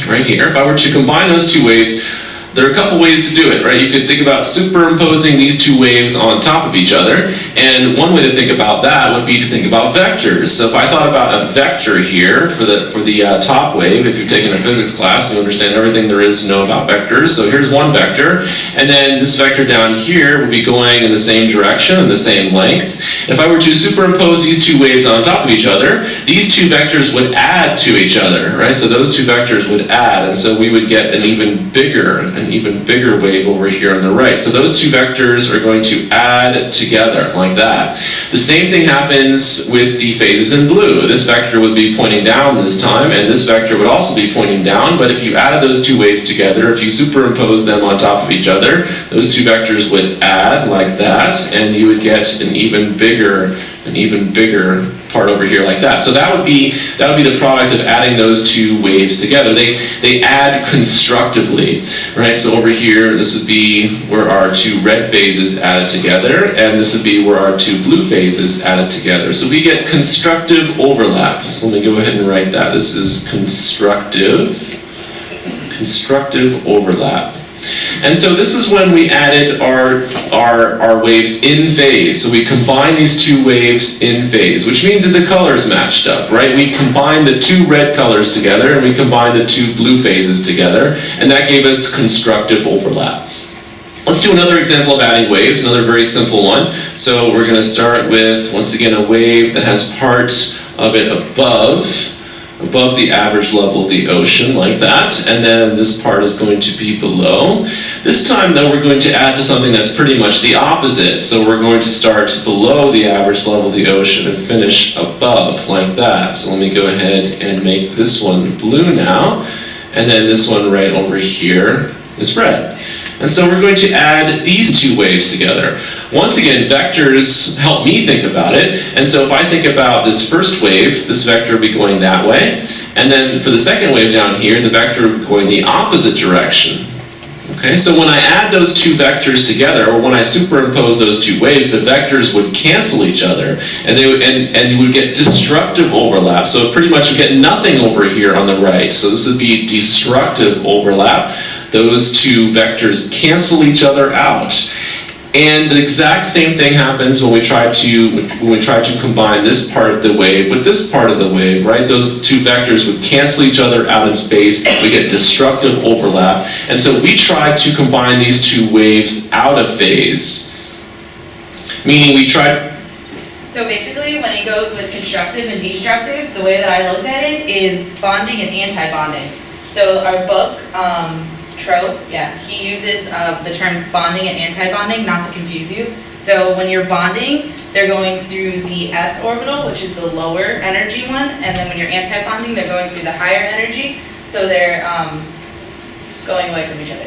right here. If I were to combine those two waves, there are a couple ways to do it, right? You could think about superimposing these two waves on top of each other, and one way to think about that would be to think about vectors. So if I thought about a vector here for the top wave, if you've taken a physics class, you understand everything there is to know about vectors. So here's one vector, and then this vector down here would be going in the same direction and the same length. If I were to superimpose these two waves on top of each other, these two vectors would add to each other, right? So those two vectors would add, and so we would get an even bigger wave over here on the right. So those two vectors are going to add together like that. The same thing happens with the phases in blue. This vector would be pointing down this time, and this vector would also be pointing down, but if you added those two waves together, if you superimpose them on top of each other, those two vectors would add like that, and you would get an even bigger part over here like that. So that would be the product of adding those two waves together. They add constructively, right? So over here, this would be where our two red phases added together, and this would be where our two blue phases added together. So we get constructive overlap. So let me go ahead and write that. This is constructive overlap. And so this is when we added our waves in phase. So we combined these two waves in phase, which means that the colors matched up, right? We combined the two red colors together, and we combined the two blue phases together, and that gave us constructive overlap. Let's do another example of adding waves, another very simple one. So we're going to start with, once again, a wave that has part of it above the average level of the ocean, like that, and then this part is going to be below. This time, though, we're going to add to something that's pretty much the opposite. So we're going to start below the average level of the ocean and finish above, like that. So let me go ahead and make this one blue now, and then this one right over here is red. And so we're going to add these two waves together. Once again, vectors help me think about it. And so if I think about this first wave, this vector would be going that way. And then for the second wave down here, the vector would be going the opposite direction. Okay, so when I add those two vectors together, or when I superimpose those two waves, the vectors would cancel each other, and you would get destructive overlap. So pretty much you get nothing over here on the right. So this would be destructive overlap. Those two vectors cancel each other out. And the exact same thing happens when we try to combine this part of the wave with this part of the wave, right? Those two vectors would cancel each other out in space. We get destructive overlap. And so we try to combine these two waves out of phase. Meaning we try... So basically, when it goes with constructive and destructive, the way that I looked at it is bonding and anti-bonding. So our book Tro, yeah, he uses the terms bonding and anti-bonding, not to confuse you. So when you're bonding, they're going through the s orbital, which is the lower energy one, and then when you're anti-bonding, they're going through the higher energy, so they're going away from each other.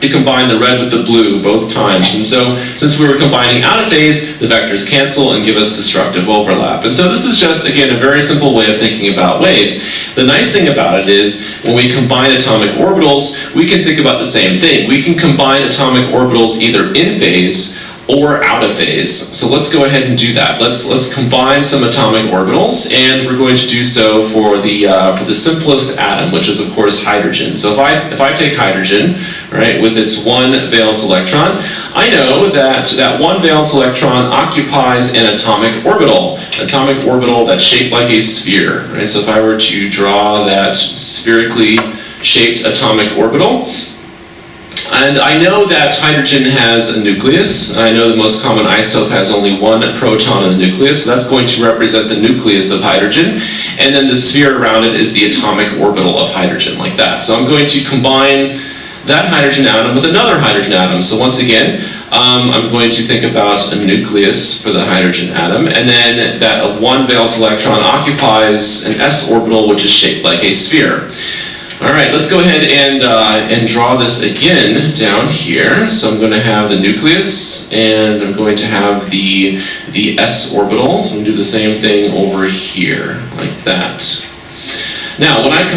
You combine the red with the blue both times, and so since we were combining out of phase, the vectors cancel and give us destructive overlap. And so this is just, again, a very simple way of thinking about waves. The nice thing about it is when we combine atomic orbitals, we can think about the same thing. We can combine atomic orbitals either in phase or out of phase. So let's go ahead and do that. Let's combine some atomic orbitals, and we're going to do so for the simplest atom, which is of course hydrogen. So if I take hydrogen, right, with its one valence electron, I know that that one valence electron occupies an atomic orbital that's shaped like a sphere. Right? So if I were to draw that spherically shaped atomic orbital, and I know that hydrogen has a nucleus. I know the most common isotope has only one proton in the nucleus, so that's going to represent the nucleus of hydrogen. And then the sphere around it is the atomic orbital of hydrogen, like that. So I'm going to combine that hydrogen atom with another hydrogen atom. So once again, I'm going to think about a nucleus for the hydrogen atom, and then that one valence electron occupies an s orbital, which is shaped like a sphere. All right, let's go ahead and draw this again down here. So I'm going to have the nucleus, and I'm going to have the s orbital. So I'm going to do the same thing over here, like that. Now, when I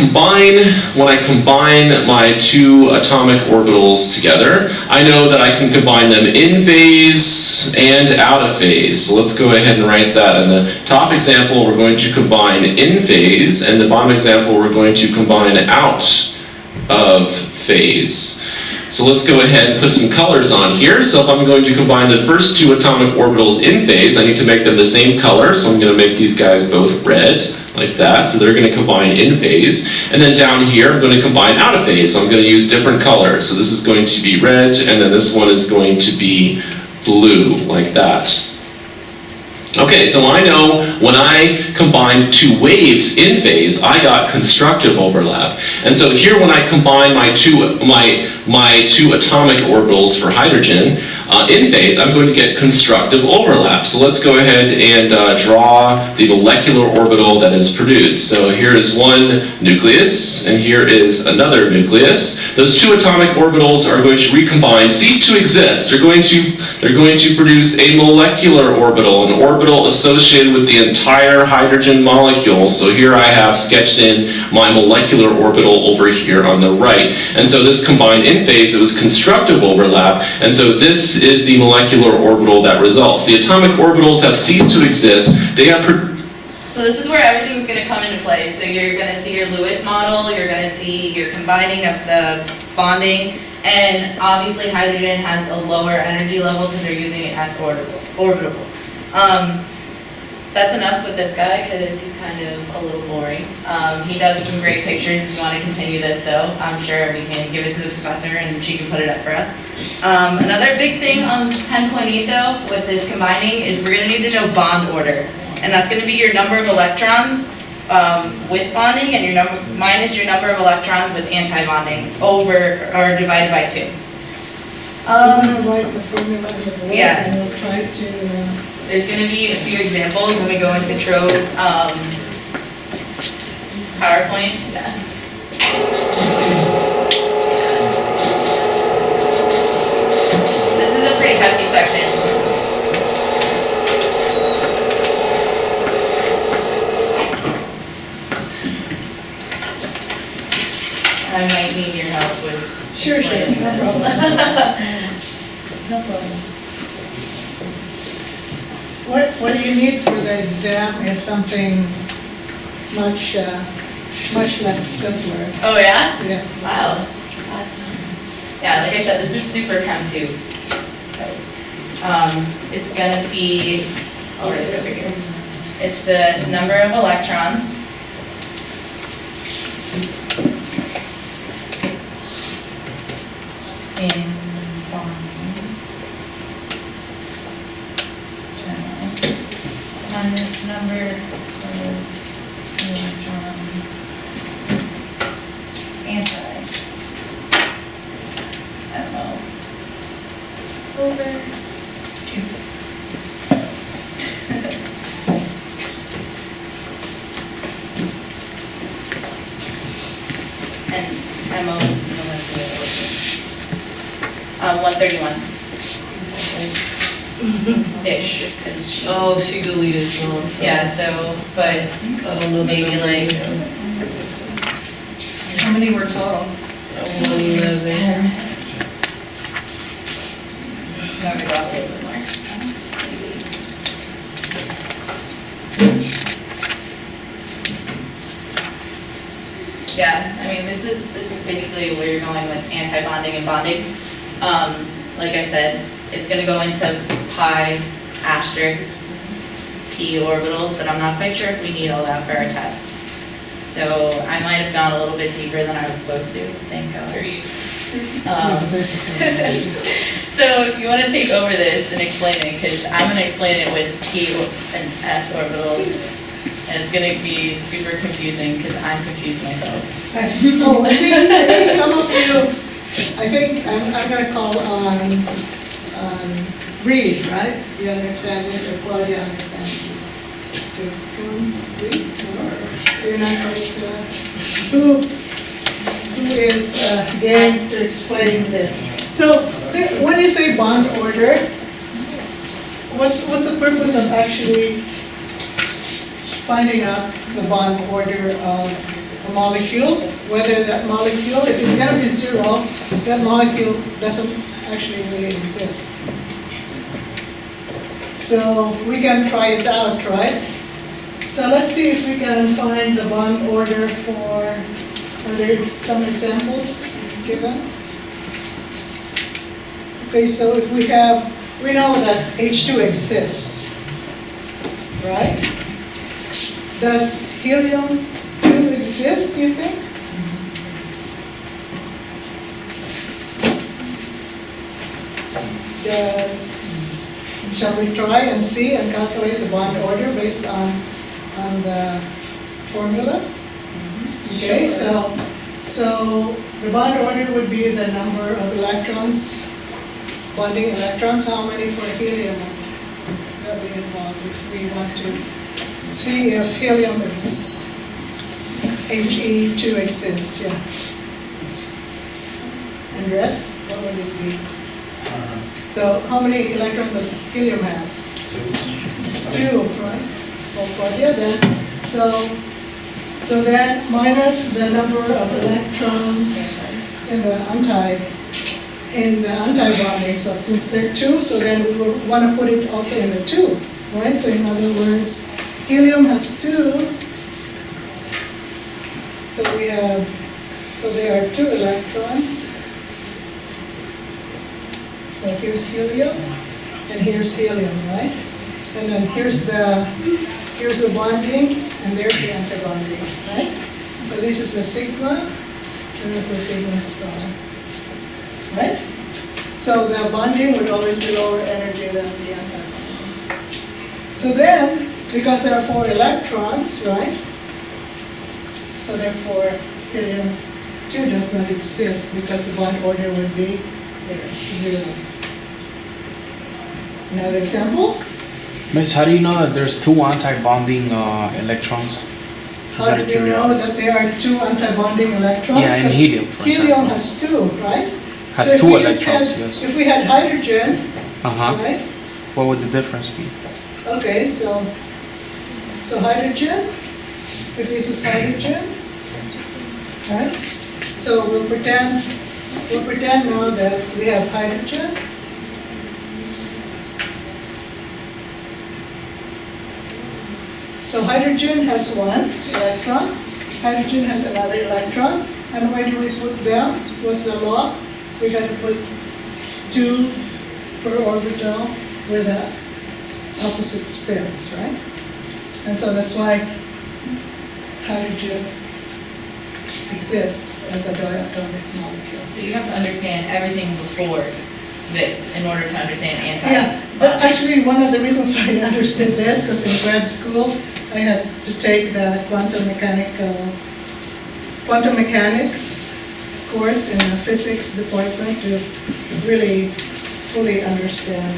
combine my two atomic orbitals together, I know that I can combine them in phase and out of phase. So let's go ahead and write that. In the top example, we're going to combine in phase, and the bottom example, we're going to combine out of phase. So let's go ahead and put some colors on here. So if I'm going to combine the first two atomic orbitals in phase, I need to make them the same color. So I'm going to make these guys both red, like that. So they're going to combine in phase. And then down here, I'm going to combine out of phase. So I'm going to use different colors. So this is going to be red, and then this one is going to be blue, like that. Okay, so I know when I combine two waves in phase, I got constructive overlap. And so here when I combine my two atomic orbitals for hydrogen in phase, I'm going to get constructive overlap. So let's go ahead and draw the molecular orbital that is produced. So here is one nucleus, and here is another nucleus. Those two atomic orbitals are going to recombine, cease to exist. They're going to produce a molecular orbital, an orbital associated with the entire hydrogen molecule. So here I have sketched in my molecular orbital over here on the right. And so this combined in phase, it was constructive overlap, and so this is the molecular orbital that results. The atomic orbitals have ceased to exist. They have So this is where everything's going to come into play. So you're going to see your Lewis model, you're going to see your combining of the bonding, and obviously hydrogen has a lower energy level because they're using an s orbital. That's enough with this guy because he's kind of a little boring. He does some great pictures. If you want to continue this though, I'm sure we can give it to the professor and she can put it up for us. Another big thing on 10.8 though with this combining is we're going to need to know bond order. And that's going to be your number of electrons with bonding and your number minus your number of electrons with anti-bonding over or divided by 2. I'm going to write the formula in the board, Yeah. and we'll try to... There's going to be a few examples when we go into Tro's PowerPoint. Yeah. This is a pretty hefty section. I might need your help with... Sure, no problem. No problem. What you need for the exam is something much less simpler. Oh yeah? Yes. Wow. That's, yeah, like I said, this is super chem too. So, it's gonna be, I'll write it over here. It's the number of electrons. In bonding. Minus number of electrons over. And MO's molecular order. 131. Ish, 'cause she. Oh, she deleted some. Yeah, so, but I don't know. maybe like, How many were total? 111. maybe go up a little bit more. Yeah, I mean, this is basically where you're going with anti-bonding and bonding. Like I said, it's gonna go into pi asterisk p orbitals, but I'm not quite sure if we need all that for our test. So I might have gone a little bit deeper than I was supposed to, thank God. So if you wanna take over this and explain it, because I'm gonna explain it with p and s orbitals. And it's gonna be super confusing because I'm confused myself. Oh, I think some of you, I think I'm gonna call on Reed, right? You understand this, or Claudia understands this? To Reed, or you're not going to, who is game to explain this? So, when you say bond order, what's the purpose of actually finding out the bond order of a molecule, whether that molecule, if it's going to be zero, that molecule doesn't actually really exist. So we can try it out, right? So let's see if we can find the bond order for, are there some examples given? Okay, so if we know that H2 exists, right? Does helium-2 exist, do you think? Shall we try and see and calculate the bond order based on the formula? Okay, so the bond order would be the number of electrons, bonding electrons. How many for helium that be involved if we want to see if helium is He2 exists, yeah. And rest, what would it be? So how many electrons does helium have? 2, right? So Claudia, then, so then minus the number of electrons in the anti-bonding. So since they're 2, so then we will want to put it also in the 2, right? So in other words, helium has 2, so there are 2 electrons. So here's helium, and here's helium, right? And then here's the bonding, and there's the antibonding, right? So this is the sigma, and this is the sigma star, right? So the bonding would always be lower energy than the antibonding. So then, because there are 4 electrons, right? So therefore, helium-2 does not exist because the bond order would be 0. Another example? Miss, how do you know that there's 2 anti-bonding electrons? How do you know that there are 2 anti-bonding electrons? Yeah, in helium, for helium example. has 2, right? Has So if 2 we electrons, just had- yes. If we had hydrogen, right? What would the difference be? Okay, so hydrogen, if this was hydrogen, right? So we'll pretend now that we have hydrogen. So hydrogen has 1 electron, hydrogen has another electron, and where do we put them? What's the law? We got to put 2 per orbital with the opposite spins, right? And so that's why hydrogen exists as a diatomic molecule. So you have to understand everything before this in order to understand Yeah, but actually one of the reasons why I understood this, because in grad school I had to take the quantum mechanics course in the physics department to really fully understand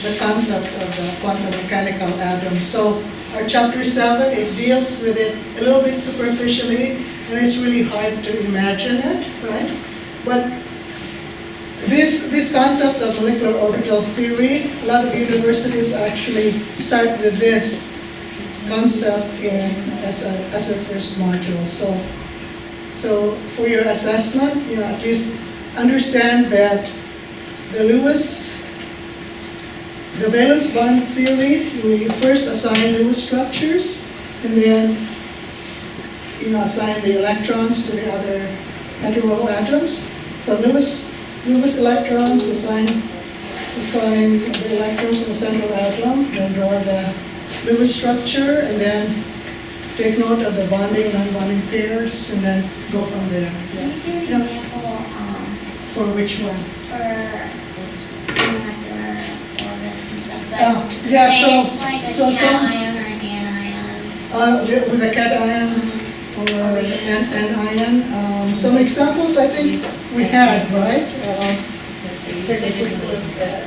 the concept of the quantum mechanical atom. So our chapter 7, it deals with it a little bit superficially, and it's really hard to imagine it, right? But this concept of molecular orbital theory, a lot of universities actually start with this concept as a first module. So for your assessment, at least understand that the valence bond theory, we first assign Lewis structures, and then assign the electrons to the other hetero atoms. So Lewis electrons assign the electrons to the central atom, then draw the Lewis structure, and then take note of the bonding, non-bonding pairs, and then go from there. Can you give an example For which one? for molecular orbits and stuff? But Yeah, say it's like a so some- cation or an anion. With a cation or an anion. Some examples I think we had, right? Take a quick look at.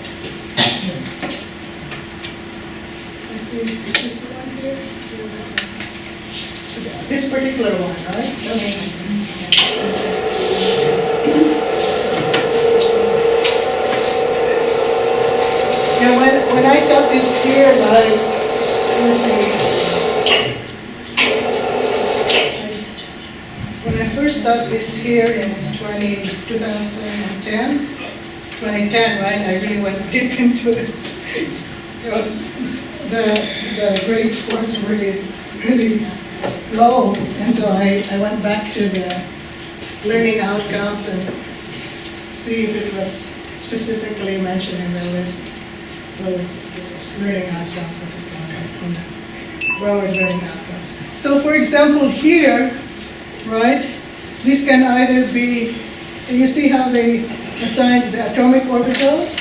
I think, is this the one here? This particular one, right? Yeah, when I taught this here, like, let me see. When I first taught this here in 2010, right, I really went deep into it. Because the grade scores were really low, and so I went back to the learning outcomes and see if it was specifically mentioned in the list. Those learning outcomes, Broward learning outcomes. So for example here, right, this can either be, you see how they assigned the atomic orbitals,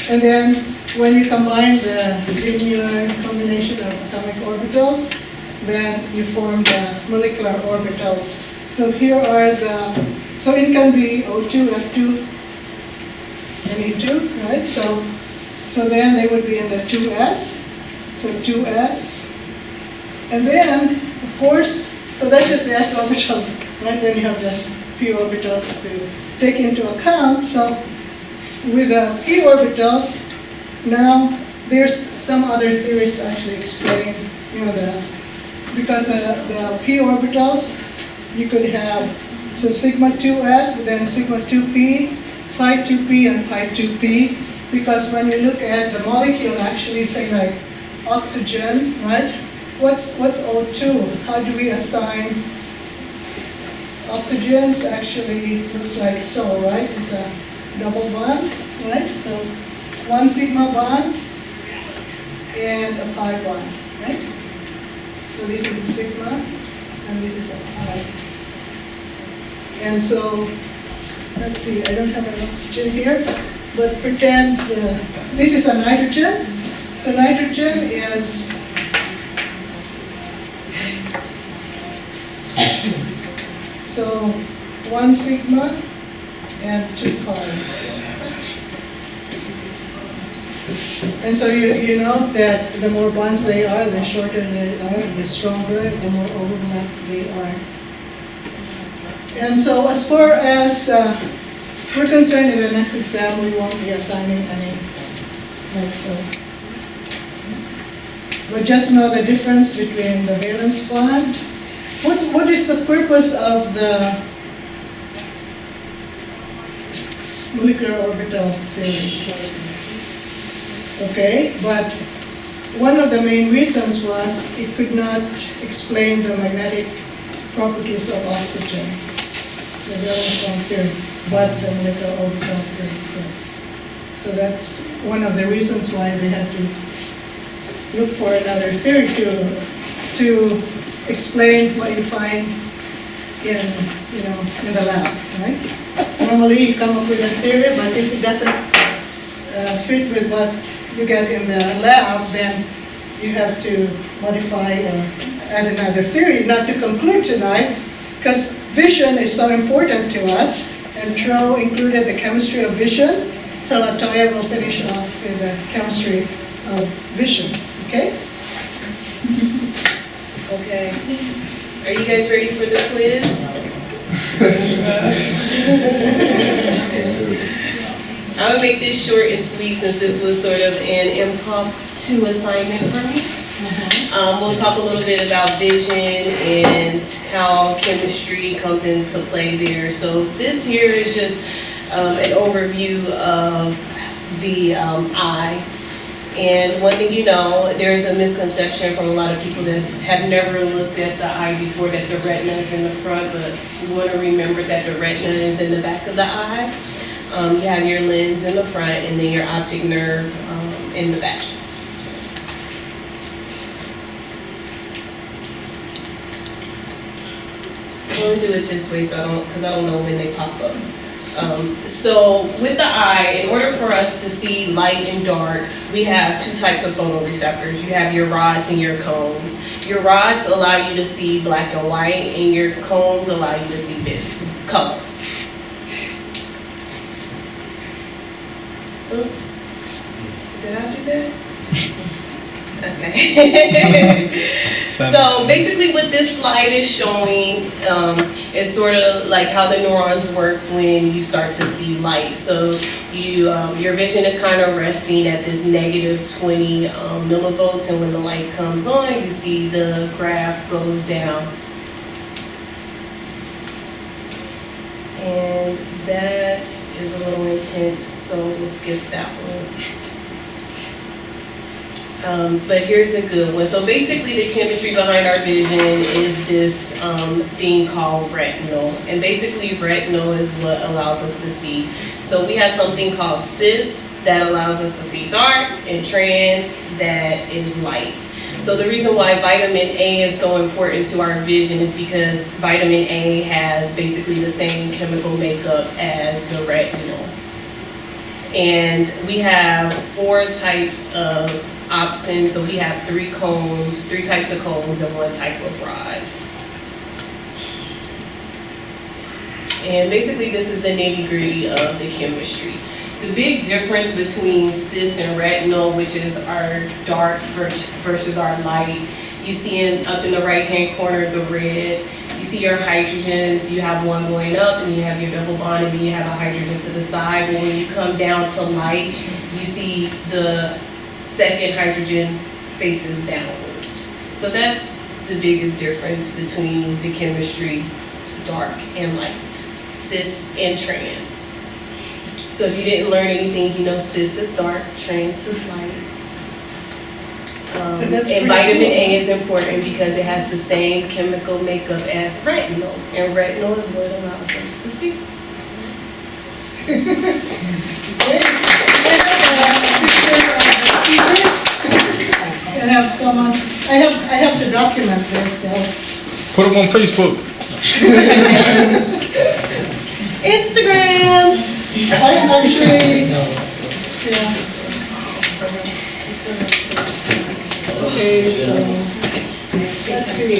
and then when you combine the linear combination of atomic orbitals, then you form the molecular orbitals. So here are so it can be O2, F2, and E2, right? So then they would be in the 2s, so 2s. And then, of course, so that's just the s orbital, right? Then you have the p orbitals to take into account. So with the p orbitals, now there's some other theories to actually explain, because the p orbitals, you could have, so sigma 2s, but then sigma 2p, pi 2p, and pi 2p. Because when you look at the molecule, actually, say like oxygen, right? What's O2? How do we assign oxygens? Actually looks like so, right? It's a double bond, right? So one sigma bond and a pi bond, right? So this is a sigma and this is a pi. And so, let's see, I don't have an oxygen here. But pretend this is a nitrogen. So nitrogen is so 1 sigma and 2 pi. And so you know that the more bonds they are, the shorter they are, the stronger, the more overlap they are. And so as far as we're concerned, in the next exam, we won't be assigning any, like so. But just know the difference between the valence bond. What is the purpose of the molecular orbital theory? Okay, but one of the main reasons was it could not explain the magnetic properties of oxygen, the valence bond theory, but the molecular orbital theory. So that's one of the reasons why they had to look for another theory to explain what you find in the lab, right? Normally you come up with a theory, but if it doesn't fit with what you get in the lab, then you have to modify or add another theory. Not to conclude tonight, because vision is so important to us, and Tro included the chemistry of vision, So Latoya will finish off with the chemistry of vision, okay? Okay. Are you guys ready for the quiz? I'm gonna make this short and sweet since this was sort of an impromptu assignment for me. We'll talk a little bit about vision and how chemistry comes into play there. So this here is just an overview of the eye. And one thing you know, there's a misconception from a lot of people that have never looked at the eye before that the retina is in the front, but you want to remember that the retina is in the back of the eye. You have your lens in the front and then your optic nerve in the back. I'm going to do it this way because I don't know when they pop up. So with the eye, in order for us to see light and dark, we have two types of photoreceptors. You have your rods and your cones. Your rods allow you to see black and white, and your cones allow you to see color. Oops. Did I do that? Okay. So basically what this slide is showing is sort of like how the neurons work when you start to see light. So your vision is kind of resting at this negative 20 millivolts, and when the light comes on, you see the graph goes down. And that is a little intense, so we'll skip that one. But here's a good one. So basically the chemistry behind our vision is this thing called retinal. And basically retinal is what allows us to see. So we have something called cis that allows us to see dark, and trans that is light. So the reason why vitamin A is so important to our vision is because vitamin A has basically the same chemical makeup as the retinal. And we have 4 types of opsin, so we have 3 types of cones and 1 type of rod. And basically this is the nitty-gritty of the chemistry. The big difference between cis and retinal, which is our dark versus our light, you see up in the right-hand corner the red. You see your hydrogens, you have one going up and you have your double bond, and then you have a hydrogen to the side. But when you come down to light, you see the second hydrogen faces downward. So that's the biggest difference between the chemistry, dark and light, cis and trans. So if you didn't learn anything, you know cis is dark, trans is light. And vitamin A is important because it has the same chemical makeup as retinal, and retinal is what allows us to see. I have to document this. So. Put them on Facebook. Instagram. I actually, yeah. Okay, so let's see.